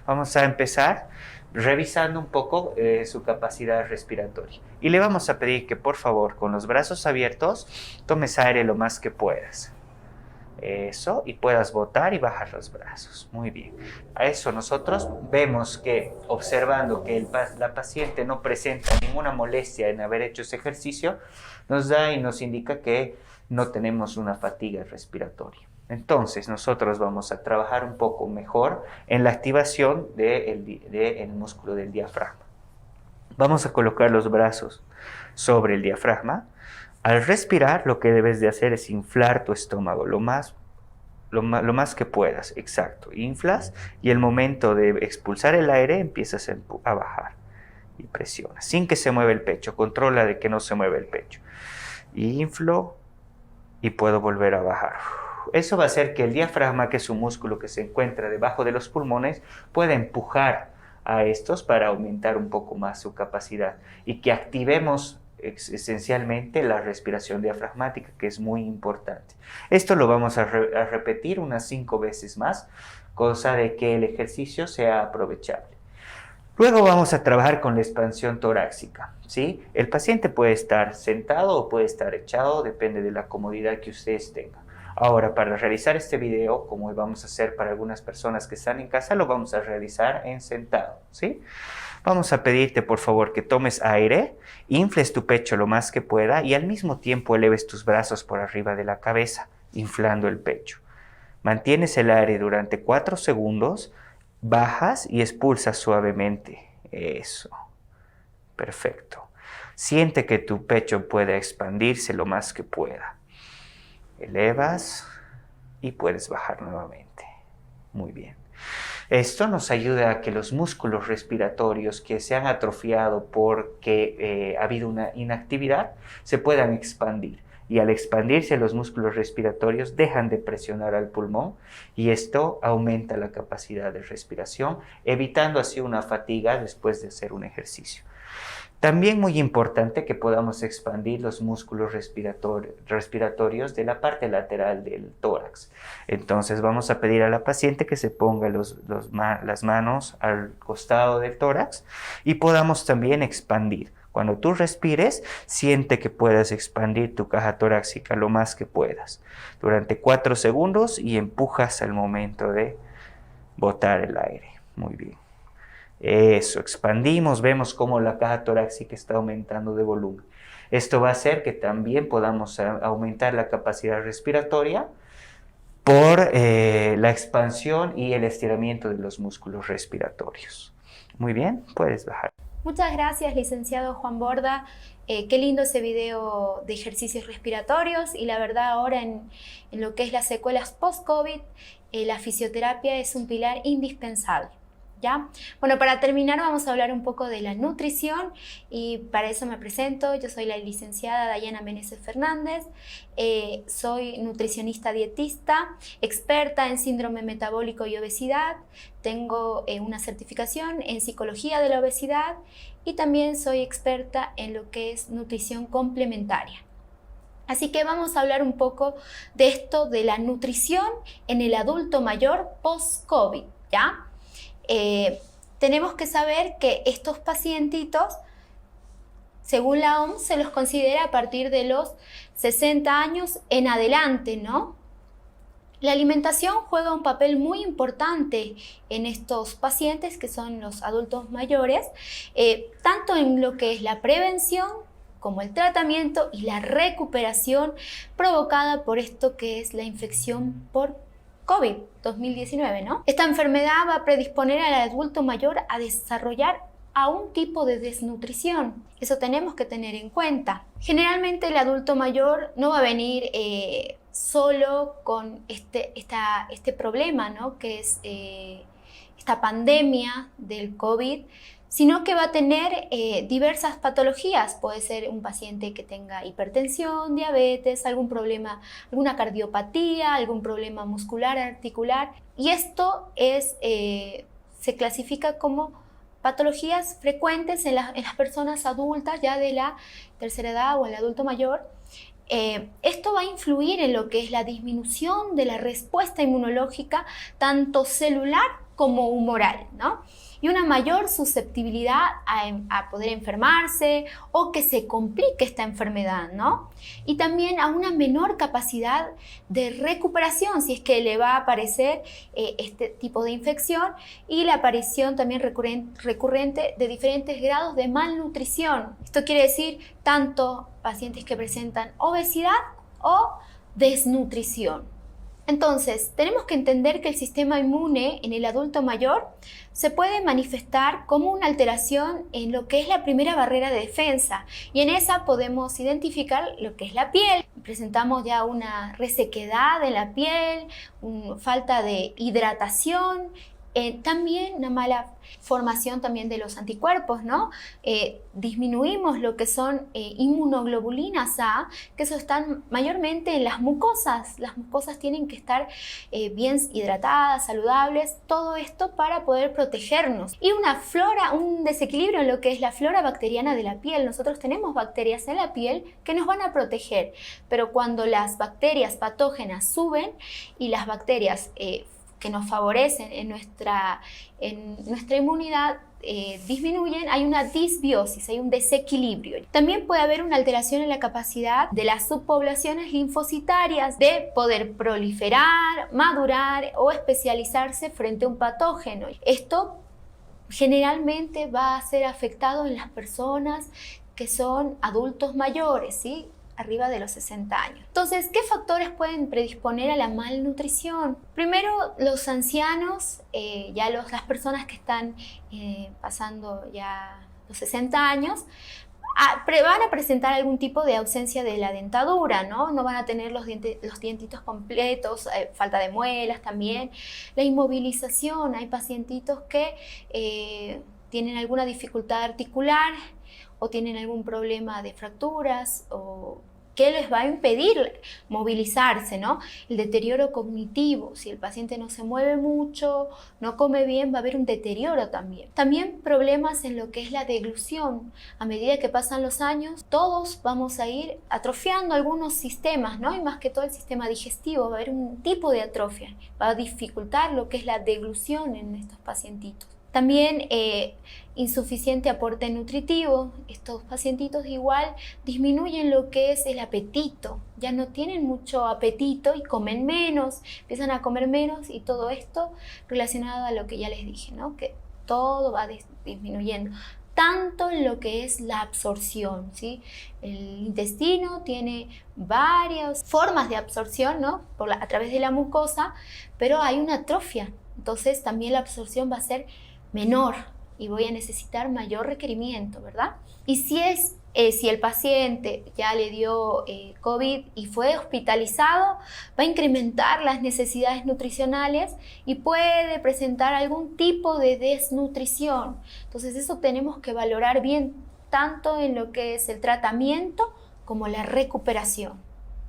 Vamos a empezar revisando un poco su capacidad respiratoria. Y le vamos a pedir que por favor con los brazos abiertos tomes aire lo más que puedas. Eso, y puedas botar y bajar los brazos. Muy bien. A eso nosotros vemos que observando que la paciente no presenta ninguna molestia en haber hecho ese ejercicio, nos da y nos indica que no tenemos una fatiga respiratoria. Entonces nosotros vamos a trabajar un poco mejor en la activación del músculo del diafragma. Vamos a colocar los brazos sobre el diafragma. Al respirar, lo que debes de hacer es inflar tu estómago lo más que puedas. Exacto. Inflas y el momento de expulsar el aire empiezas a bajar y presionas sin que se mueva el pecho. Controla de que no se mueva el pecho. Inflo y puedo volver a bajar. Eso va a hacer que el diafragma, que es un músculo que se encuentra debajo de los pulmones, pueda empujar a estos para aumentar un poco más su capacidad y que activemos esencialmente la respiración diafragmática, que es muy importante. Esto lo vamos a repetir unas 5 veces más, cosa de que el ejercicio sea aprovechable. Luego vamos a trabajar con la expansión torácica, ¿sí? El paciente puede estar sentado o puede estar echado, depende de la comodidad que ustedes tengan. Ahora, para realizar este video, como vamos a hacer para algunas personas que están en casa, lo vamos a realizar en sentado, ¿sí? Vamos a pedirte, por favor, que tomes aire, infles tu pecho lo más que pueda y al mismo tiempo eleves tus brazos por arriba de la cabeza, inflando el pecho. Mantienes el aire durante 4 segundos, bajas y expulsas suavemente. Eso. Perfecto. Siente que tu pecho pueda expandirse lo más que pueda. Elevas y puedes bajar nuevamente. Muy bien. Esto nos ayuda a que los músculos respiratorios que se han atrofiado porque ha habido una inactividad se puedan expandir. Y al expandirse los músculos respiratorios dejan de presionar al pulmón y esto aumenta la capacidad de respiración, evitando así una fatiga después de hacer un ejercicio. También muy importante que podamos expandir los músculos respiratorios de la parte lateral del tórax. Entonces vamos a pedir a la paciente que se ponga las manos al costado del tórax y podamos también expandir. Cuando tú respires, siente que puedas expandir tu caja torácica lo más que puedas. Durante 4 segundos y empujas al momento de botar el aire. Muy bien. Eso, expandimos, vemos cómo la caja torácica está aumentando de volumen. Esto va a hacer que también podamos aumentar la capacidad respiratoria por la expansión y el estiramiento de los músculos respiratorios. Muy bien, puedes bajar. Muchas gracias, licenciado Juan Borda. Qué lindo ese video de ejercicios respiratorios, y la verdad ahora en lo que es las secuelas post-COVID, la fisioterapia es un pilar indispensable. ¿Ya? Bueno, para terminar vamos a hablar un poco de la nutrición, y para eso me presento. Yo soy la licenciada Dayana Meneses Fernández, soy nutricionista dietista, experta en síndrome metabólico y obesidad, tengo una certificación en psicología de la obesidad y también soy experta en lo que es nutrición complementaria. Así que vamos a hablar un poco de esto de la nutrición en el adulto mayor post-COVID, ¿ya? Tenemos que saber que estos pacientitos, según la OMS, se los considera a partir de los 60 años en adelante, ¿no? La alimentación juega un papel muy importante en estos pacientes que son los adultos mayores, tanto en lo que es la prevención como el tratamiento y la recuperación provocada por esto que es la infección por COVID-2019, ¿no? Esta enfermedad va a predisponer al adulto mayor a desarrollar a un tipo de desnutrición. Eso tenemos que tener en cuenta. Generalmente el adulto mayor no va a venir solo con este problema, ¿no? Que es esta pandemia del COVID, sino que va a tener diversas patologías. Puede ser un paciente que tenga hipertensión, diabetes, algún problema, alguna cardiopatía, algún problema muscular, articular. Y esto se clasifica como patologías frecuentes en las personas adultas ya de la tercera edad o el adulto mayor. Esto va a influir en lo que es la disminución de la respuesta inmunológica, tanto celular como humoral, ¿no? Y una mayor susceptibilidad a poder enfermarse o que se complique esta enfermedad, ¿no? Y también a una menor capacidad de recuperación si es que le va a aparecer este tipo de infección, y la aparición también recurrente de diferentes grados de malnutrición. Esto quiere decir tanto pacientes que presentan obesidad o desnutrición. Entonces, tenemos que entender que el sistema inmune en el adulto mayor se puede manifestar como una alteración en lo que es la primera barrera de defensa, y en esa podemos identificar lo que es la piel. Presentamos ya una resequedad en la piel, falta de hidratación, también una mala formación también de los anticuerpos, ¿no? Disminuimos lo que son inmunoglobulinas A, que eso están mayormente en las mucosas. Las mucosas tienen que estar bien hidratadas, saludables, todo esto para poder protegernos. Y un desequilibrio en lo que es la flora bacteriana de la piel. Nosotros tenemos bacterias en la piel que nos van a proteger, pero cuando las bacterias patógenas suben y las bacterias que nos favorecen en nuestra inmunidad disminuyen, hay una disbiosis, hay un desequilibrio. También puede haber una alteración en la capacidad de las subpoblaciones linfocitarias de poder proliferar, madurar o especializarse frente a un patógeno. Esto generalmente va a ser afectado en las personas que son adultos mayores, ¿sí? Arriba de los 60 años. Entonces, ¿qué factores pueden predisponer a la malnutrición? Primero, los ancianos, las personas que están pasando ya los 60 años, van a presentar algún tipo de ausencia de la dentadura, ¿no? No van a tener los dientitos completos, falta de muelas también. La inmovilización, hay pacientitos que tienen alguna dificultad articular o tienen algún problema de fracturas o ¿Qué les va a impedir movilizarse, ¿no? El deterioro cognitivo. Si el paciente no se mueve mucho, no come bien, va a haber un deterioro también. También problemas en lo que es la deglución. A medida que pasan los años, todos vamos a ir atrofiando algunos sistemas, ¿no? Y más que todo el sistema digestivo. Va a haber un tipo de atrofia. Va a dificultar lo que es la deglución en estos pacientitos. También insuficiente aporte nutritivo. Estos pacientitos igual disminuyen lo que es el apetito. Ya no tienen mucho apetito y comen menos, empiezan a comer menos y todo esto relacionado a lo que ya les dije, ¿no? Que todo va disminuyendo. Tanto en lo que es la absorción, ¿sí? El intestino tiene varias formas de absorción, ¿no? A través de la mucosa, pero hay una atrofia. Entonces también la absorción va a ser menor y voy a necesitar mayor requerimiento, ¿verdad? Y si el paciente ya le dio COVID y fue hospitalizado, va a incrementar las necesidades nutricionales y puede presentar algún tipo de desnutrición. Entonces eso tenemos que valorar bien tanto en lo que es el tratamiento como la recuperación.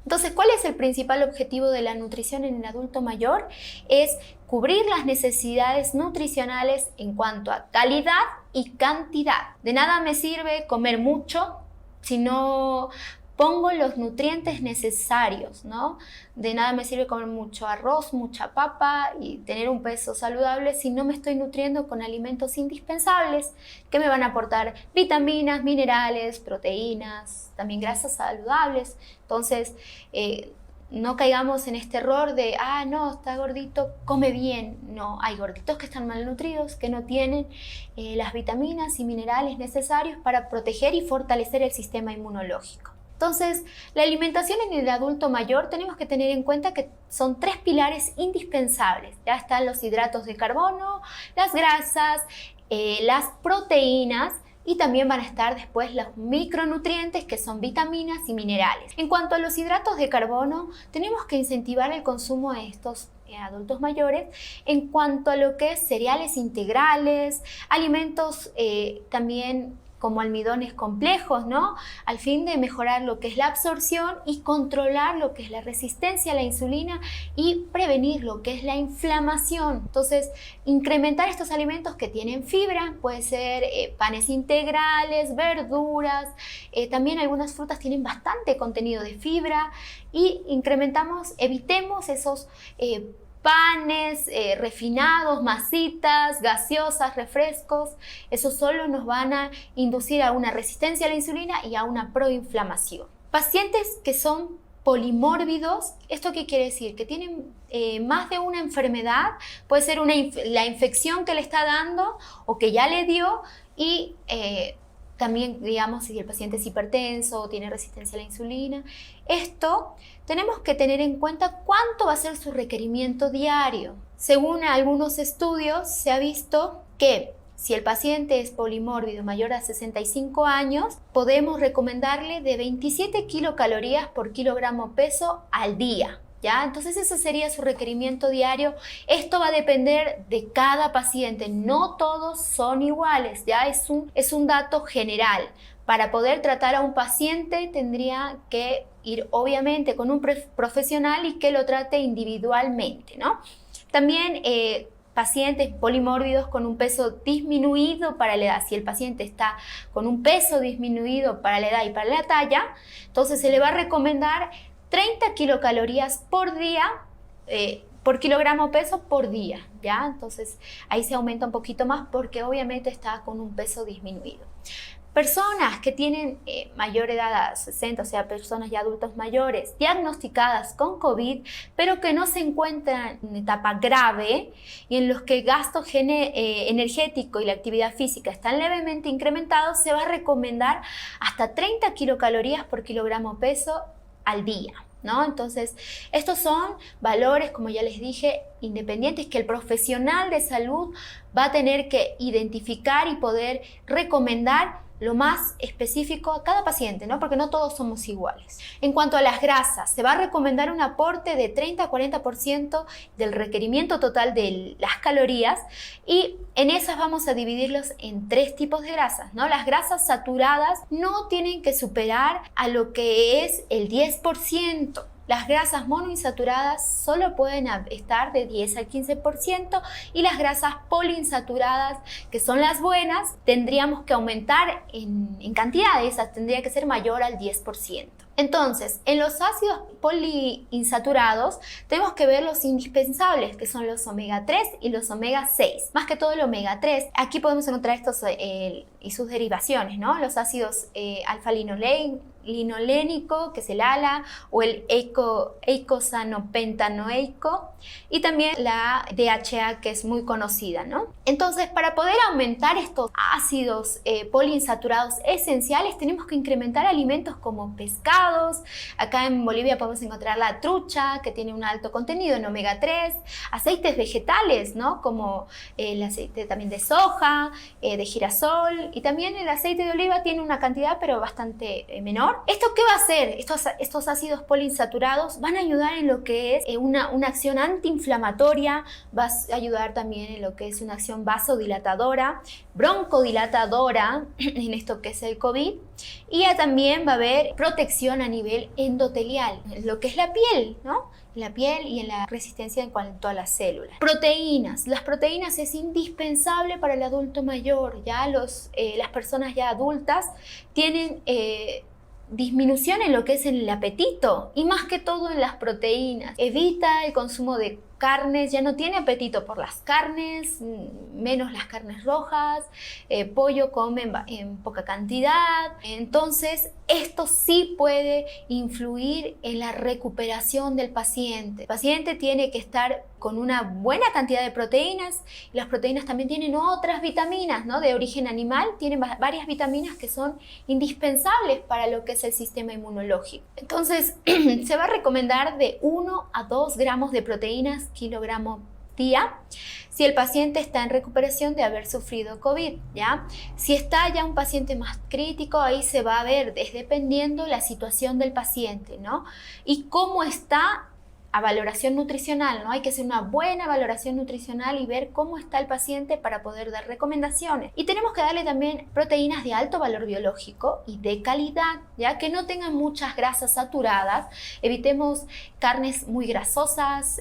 Entonces, ¿cuál es el principal objetivo de la nutrición en el adulto mayor? Es cubrir las necesidades nutricionales en cuanto a calidad y cantidad. De nada me sirve comer mucho si no pongo los nutrientes necesarios, ¿no? De nada me sirve comer mucho arroz, mucha papa y tener un peso saludable si no me estoy nutriendo con alimentos indispensables que me van a aportar vitaminas, minerales, proteínas, también grasas saludables. Entonces, no caigamos en este error de, no, está gordito, come bien. No, hay gorditos que están malnutridos, que no tienen las vitaminas y minerales necesarios para proteger y fortalecer el sistema inmunológico. Entonces, la alimentación en el adulto mayor tenemos que tener en cuenta que son 3 pilares indispensables. Ya están los hidratos de carbono, las grasas, las proteínas y también van a estar después los micronutrientes que son vitaminas y minerales. En cuanto a los hidratos de carbono, tenemos que incentivar el consumo de estos adultos mayores en cuanto a lo que es cereales integrales, alimentos también como almidones complejos, ¿no? Al fin de mejorar lo que es la absorción y controlar lo que es la resistencia a la insulina y prevenir lo que es la inflamación. Entonces, incrementar estos alimentos que tienen fibra, puede ser panes integrales, verduras, también algunas frutas tienen bastante contenido de fibra y evitemos esos panes refinados, masitas, gaseosas, refrescos. Eso solo nos van a inducir a una resistencia a la insulina y a una proinflamación. Pacientes que son polimórbidos, ¿esto qué quiere decir? Que tienen más de una enfermedad, puede ser la infección que le está dando o que ya le dio y también, digamos, si el paciente es hipertenso o tiene resistencia a la insulina. Esto tenemos que tener en cuenta cuánto va a ser su requerimiento diario. Según algunos estudios, se ha visto que si el paciente es polimórbido mayor a 65 años, podemos recomendarle de 27 kilocalorías por kilogramo peso al día. ¿Ya? Entonces ese sería su requerimiento diario. Esto va a depender de cada paciente, no todos son iguales, ¿ya? Es un dato general. Para poder tratar a un paciente tendría que ir obviamente con un profesional y que lo trate individualmente, ¿no? También pacientes polimórbidos con un peso disminuido para la edad. Si el paciente está con un peso disminuido para la edad y para la talla, entonces se le va a recomendar 30 kilocalorías por día, por kilogramo peso por día, ¿ya? Entonces ahí se aumenta un poquito más porque obviamente está con un peso disminuido. Personas que tienen mayor edad a 60, o sea, personas ya adultos mayores, diagnosticadas con COVID, pero que no se encuentran en etapa grave y en los que el gasto energético y la actividad física están levemente incrementados, se va a recomendar hasta 30 kilocalorías por kilogramo peso al día, ¿no? Entonces, estos son valores, como ya les dije, independientes que el profesional de salud va a tener que identificar y poder recomendar lo más específico a cada paciente, ¿no? Porque no todos somos iguales. En cuanto a las grasas, se va a recomendar un aporte de 30 a 40% del requerimiento total de las calorías, y en esas vamos a dividirlos en 3 tipos de grasas, ¿no? Las grasas saturadas no tienen que superar a lo que es el 10%. Las grasas monoinsaturadas solo pueden estar de 10 al 15%, y las grasas poliinsaturadas, que son las buenas, tendríamos que aumentar en cantidad, esas tendría que ser mayor al 10%. Entonces, en los ácidos poliinsaturados tenemos que ver los indispensables, que son los omega 3 y los omega 6. Más que todo el omega 3, aquí podemos encontrar estos y sus derivaciones, ¿no? Los ácidos alfa-linolénico, que es el ALA, o el eicosanopentanoico, y también la DHA, que es muy conocida, ¿no? Entonces, para poder aumentar estos ácidos poliinsaturados esenciales, tenemos que incrementar alimentos como pescados. Acá en Bolivia podemos encontrar la trucha, que tiene un alto contenido en omega 3, aceites vegetales, ¿no? Como el aceite también de soja, de girasol, y también el aceite de oliva tiene una cantidad pero bastante menor. ¿Esto qué va a hacer? Estos ácidos poliinsaturados van a ayudar en lo que es una acción antiinflamatoria, va a ayudar también en lo que es una acción vasodilatadora, broncodilatadora, en esto que es el COVID, y también va a haber protección a nivel endotelial, lo que es la piel, ¿no? La piel y en la resistencia en cuanto a las células. Proteínas. Las proteínas es indispensable para el adulto mayor. Ya las personas ya adultas tienen disminución en lo que es el apetito, y más que todo en las proteínas. Evita el consumo de carnes, ya no tiene apetito por las carnes, menos las carnes rojas, pollo come en poca cantidad. Entonces, esto sí puede influir en la recuperación del paciente. El paciente tiene que estar con una buena cantidad de proteínas, y las proteínas también tienen otras vitaminas, ¿no? De origen animal, tienen varias vitaminas que son indispensables para lo que es el sistema inmunológico. Entonces, se va a recomendar de 1 a 2 gramos de proteínas kilogramo día, si el paciente está en recuperación de haber sufrido COVID, ¿ya? Si está ya un paciente más crítico, ahí se va a ver, es dependiendo la situación del paciente, ¿no? Y cómo está a valoración nutricional, ¿no? Hay que hacer una buena valoración nutricional y ver cómo está el paciente para poder dar recomendaciones. Y tenemos que darle también proteínas de alto valor biológico y de calidad, ya que no tengan muchas grasas saturadas. Evitemos carnes muy grasosas.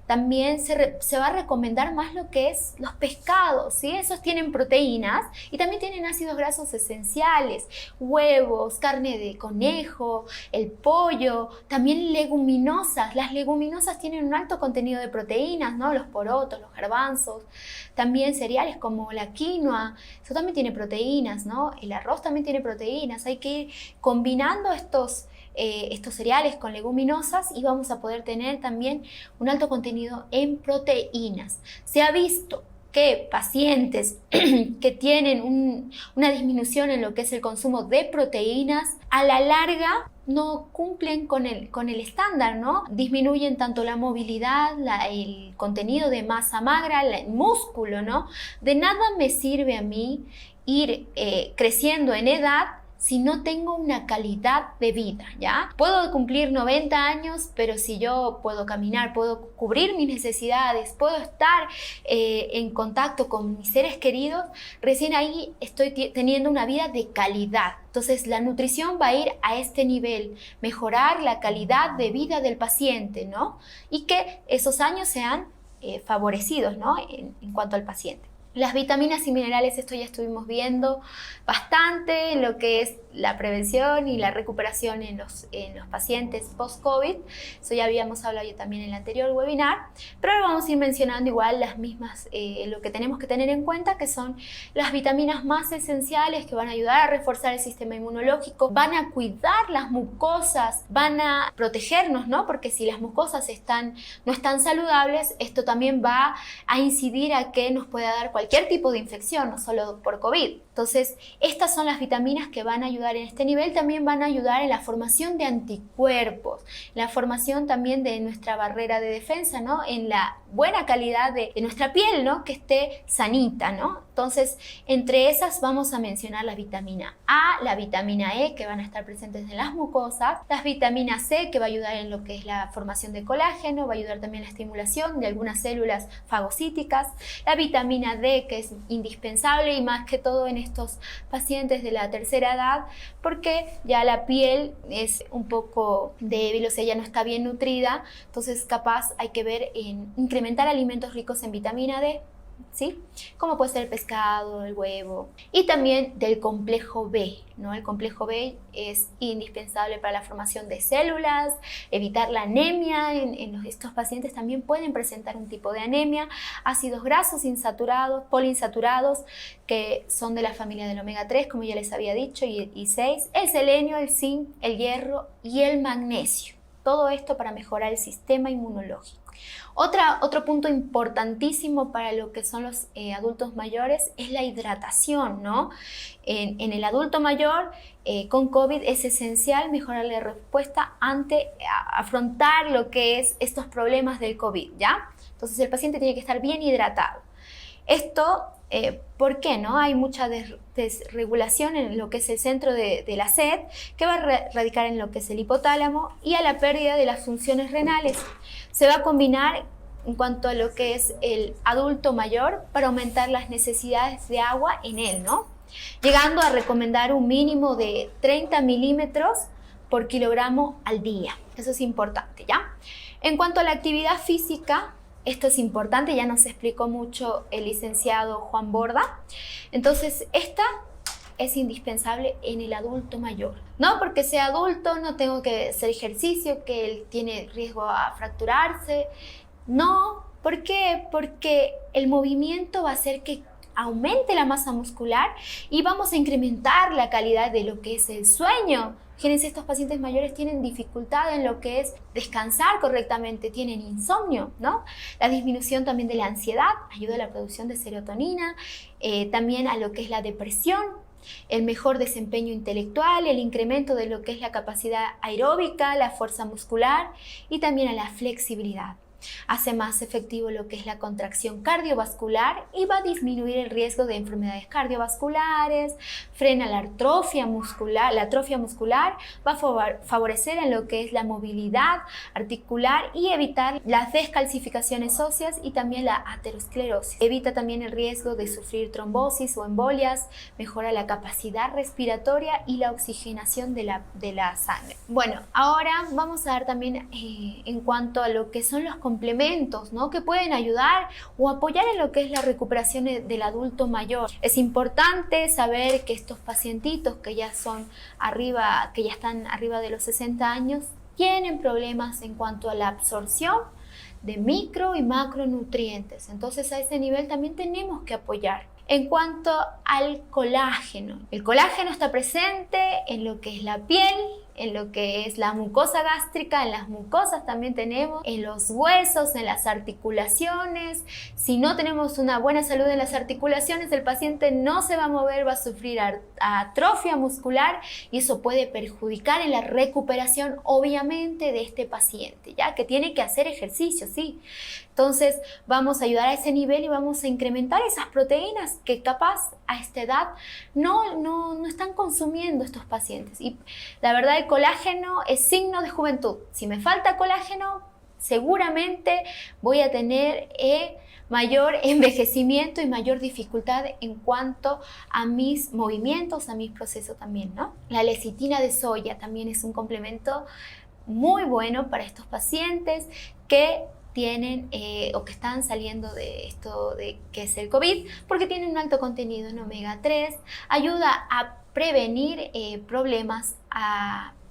También se va a recomendar más lo que es los pescados, ¿sí? Esos tienen proteínas y también tienen ácidos grasos esenciales, huevos, carne de conejo, el pollo, también leguminosas. Las leguminosas tienen un alto contenido de proteínas, ¿no? Los porotos, los garbanzos, también cereales como la quinoa, eso también tiene proteínas, ¿no? El arroz también tiene proteínas. Hay que ir combinando estos cereales con leguminosas y vamos a poder tener también un alto contenido en proteínas. Se ha visto que pacientes que tienen una disminución en lo que es el consumo de proteínas, a la larga no cumplen con el estándar, ¿no? Disminuyen tanto la movilidad, el contenido de masa magra, el músculo, ¿no? De nada me sirve a mí ir creciendo en edad si no tengo una calidad de vida, ¿ya? Puedo cumplir 90 años, pero si yo puedo caminar, puedo cubrir mis necesidades, puedo estar en contacto con mis seres queridos, recién ahí estoy teniendo una vida de calidad. Entonces, la nutrición va a ir a este nivel, mejorar la calidad de vida del paciente, ¿no? Y que esos años sean favorecidos, ¿no? En cuanto al paciente. Las vitaminas y minerales, esto ya estuvimos viendo bastante en lo que es la prevención y la recuperación en los pacientes post-COVID. Eso ya habíamos hablado también en el anterior webinar, pero ahora vamos a ir mencionando igual las mismas, lo que tenemos que tener en cuenta, que son las vitaminas más esenciales que van a ayudar a reforzar el sistema inmunológico, van a cuidar las mucosas, van a protegernos, ¿no? Porque si las mucosas no están saludables, esto también va a incidir a que nos pueda dar cualquier tipo de infección, no solo por COVID. Entonces, estas son las vitaminas que van a ayudar en este nivel. También van a ayudar en la formación de anticuerpos, la formación también de nuestra barrera de defensa, ¿no? En la buena calidad de nuestra piel, ¿no? Que esté sanita, ¿no? Entonces, entre esas vamos a mencionar la vitamina A, la vitamina E, que van a estar presentes en las mucosas, la vitamina C, que va a ayudar en lo que es la formación de colágeno, va a ayudar también en la estimulación de algunas células fagocíticas, la vitamina D, que es indispensable y más que todo en estos pacientes de la tercera edad, porque ya la piel es un poco débil, o sea, ya no está bien nutrida, entonces capaz hay que ver en incrementar alimentos ricos en vitamina D, ¿sí? Como puede ser el pescado, el huevo, y también del complejo B, ¿no? El complejo B es indispensable para la formación de células, evitar la anemia. Estos pacientes también pueden presentar un tipo de anemia, ácidos grasos insaturados, poliinsaturados, que son de la familia del omega 3, como ya les había dicho, y 6, el selenio, el zinc, el hierro y el magnesio. Todo esto para mejorar el sistema inmunológico. Otro punto importantísimo para lo que son los adultos mayores es la hidratación, ¿no? En el adulto mayor con COVID es esencial mejorar la respuesta ante afrontar lo que es estos problemas del COVID, ¿ya? Entonces el paciente tiene que estar bien hidratado. Esto, ¿por qué no? Hay mucha desregulación en lo que es el centro de la sed, que va a radicar en lo que es el hipotálamo y a la pérdida de las funciones renales. Se va a combinar en cuanto a lo que es el adulto mayor para aumentar las necesidades de agua en él, ¿no? Llegando a recomendar un mínimo de 30 milímetros por kilogramo al día. Eso es importante, ¿ya? En cuanto a la actividad física, esto es importante, ya nos explicó mucho el licenciado Juan Borda. Entonces, esta es indispensable en el adulto mayor. No porque sea adulto, no tengo que hacer ejercicio, que él tiene riesgo a fracturarse. No, ¿por qué? Porque el movimiento va a hacer que aumente la masa muscular y vamos a incrementar la calidad de lo que es el sueño. Fíjense, estos pacientes mayores tienen dificultad en lo que es descansar correctamente, tienen insomnio, ¿no? La disminución también de la ansiedad ayuda a la producción de serotonina, también a lo que es la depresión, el mejor desempeño intelectual, el incremento de lo que es la capacidad aeróbica, la fuerza muscular y también a la flexibilidad. Hace más efectivo lo que es la contracción cardiovascular y va a disminuir el riesgo de enfermedades cardiovasculares, frena la atrofia muscular, va a favorecer en lo que es la movilidad articular y evitar las descalcificaciones óseas y también la aterosclerosis. Evita también el riesgo de sufrir trombosis o embolias, mejora la capacidad respiratoria y la oxigenación de la sangre. Bueno, ahora vamos a ver también en cuanto a lo que son los complementos, ¿no? Que pueden ayudar o apoyar en lo que es la recuperación del adulto mayor. Es importante saber que estos pacientitos que ya están arriba de los 60 años tienen problemas en cuanto a la absorción de micro y macronutrientes. Entonces a ese nivel también tenemos que apoyar. En cuanto al colágeno, el colágeno está presente en lo que es la piel, en lo que es la mucosa gástrica, en las mucosas también tenemos, en los huesos, en las articulaciones. Si no tenemos una buena salud en las articulaciones, el paciente no se va a mover, va a sufrir atrofia muscular y eso puede perjudicar en la recuperación, obviamente, de este paciente, ya que tiene que hacer ejercicio, sí. Entonces vamos a ayudar a ese nivel y vamos a incrementar esas proteínas que capaz a esta edad no están consumiendo estos pacientes. Y la verdad, el colágeno es signo de juventud. Si me falta colágeno, seguramente voy a tener mayor envejecimiento y mayor dificultad en cuanto a mis movimientos, a mis procesos también, ¿no? La lecitina de soya también es un complemento muy bueno para estos pacientes que tienen o que están saliendo de esto de que es el COVID, porque tienen un alto contenido en omega 3, ayuda a prevenir problemas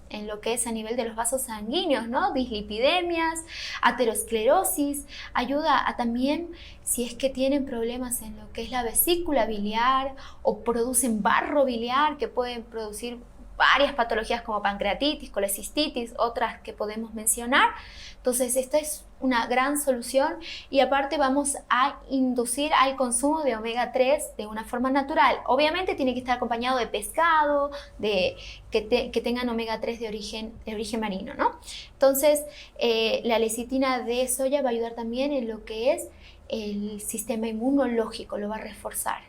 en lo que es a nivel de los vasos sanguíneos, ¿no? Dislipidemias, aterosclerosis, ayuda a también si es que tienen problemas en lo que es la vesícula biliar o producen barro biliar que pueden producir varias patologías como pancreatitis, colecistitis, otras que podemos mencionar. Entonces, esta es una gran solución y aparte vamos a inducir al consumo de omega 3 de una forma natural. Obviamente tiene que estar acompañado de pescado, que tengan omega 3 de origen marino, ¿no? Entonces, la lecitina de soya va a ayudar también en lo que es el sistema inmunológico, lo va a reforzar.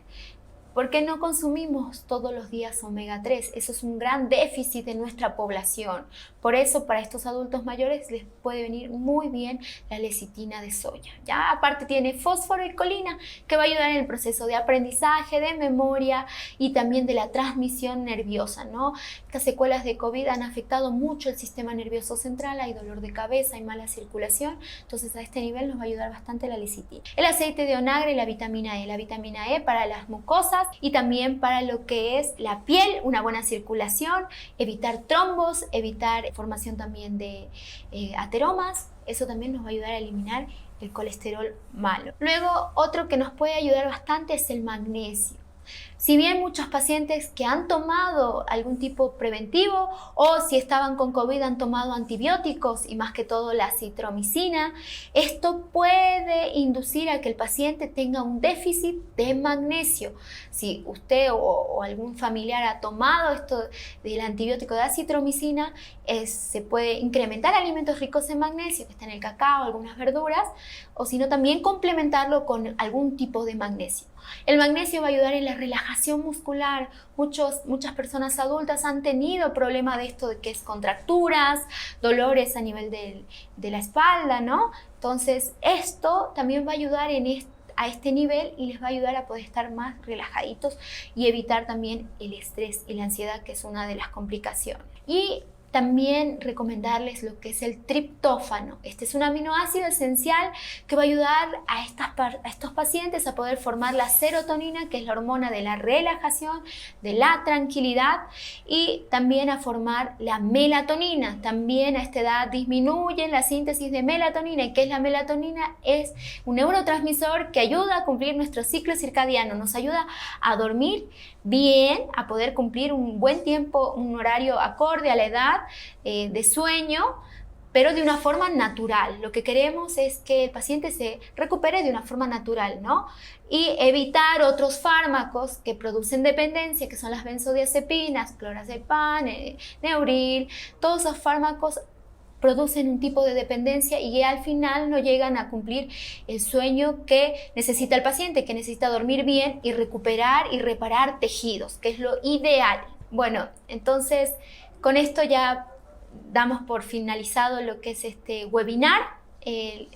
¿Por qué no consumimos todos los días omega 3? Eso es un gran déficit de nuestra población. Por eso, para estos adultos mayores les puede venir muy bien la lecitina de soya. Ya aparte tiene fósforo y colina, que va a ayudar en el proceso de aprendizaje, de memoria y también de la transmisión nerviosa, ¿no? Estas secuelas de COVID han afectado mucho el sistema nervioso central, hay dolor de cabeza, hay mala circulación. Entonces, a este nivel nos va a ayudar bastante la lecitina. El aceite de onagre y la vitamina E. La vitamina E para las mucosas y también para lo que es la piel, una buena circulación, evitar trombos, evitar formación también de ateromas. Eso también nos va a ayudar a eliminar el colesterol malo. Luego, otro que nos puede ayudar bastante es el magnesio. Si bien muchos pacientes que han tomado algún tipo preventivo o si estaban con COVID han tomado antibióticos y más que todo la citromicina, esto puede inducir a que el paciente tenga un déficit de magnesio. Si usted o algún familiar ha tomado esto del antibiótico de la citromicina, se puede incrementar alimentos ricos en magnesio, que está en el cacao, algunas verduras, o si no también complementarlo con algún tipo de magnesio. El magnesio va a ayudar en la relajación muscular. Muchas personas adultas han tenido problema de esto, de que es contracturas, dolores a nivel de la espalda, ¿no? Entonces, esto también va a ayudar a este nivel y les va a ayudar a poder estar más relajaditos y evitar también el estrés y la ansiedad, que es una de las complicaciones. Y también recomendarles lo que es el triptófano. Este es un aminoácido esencial que va a ayudar a estos pacientes a poder formar la serotonina, que es la hormona de la relajación, de la tranquilidad, y también a formar la melatonina. También a esta edad disminuyen la síntesis de melatonina. ¿Y qué es la melatonina? Es un neurotransmisor que ayuda a cumplir nuestro ciclo circadiano, nos ayuda a dormir bien, a poder cumplir un buen tiempo, un horario acorde a la edad de sueño, pero de una forma natural. Lo que queremos es que el paciente se recupere de una forma natural, ¿no? Y evitar otros fármacos que producen dependencia, que son las benzodiazepinas, clorazepam, Neuril. Todos esos fármacos producen un tipo de dependencia y al final no llegan a cumplir el sueño que necesita el paciente, que necesita dormir bien y recuperar y reparar tejidos, que es lo ideal. Bueno, entonces con esto ya damos por finalizado lo que es este webinar.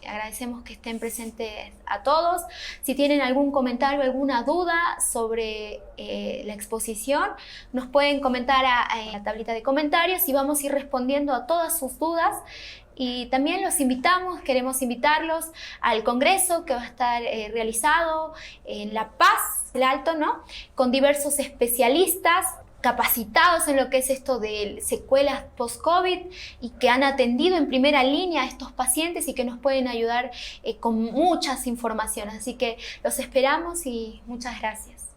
Agradecemos que estén presentes a todos. Si tienen algún comentario, alguna duda sobre la exposición, nos pueden comentar en la tablita de comentarios y vamos a ir respondiendo a todas sus dudas. Y también queremos invitarlos al congreso que va a estar realizado en La Paz, el Alto, ¿no? Con diversos especialistas capacitados en lo que es esto de secuelas post-COVID y que han atendido en primera línea a estos pacientes y que nos pueden ayudar con muchas informaciones. Así que los esperamos y muchas gracias.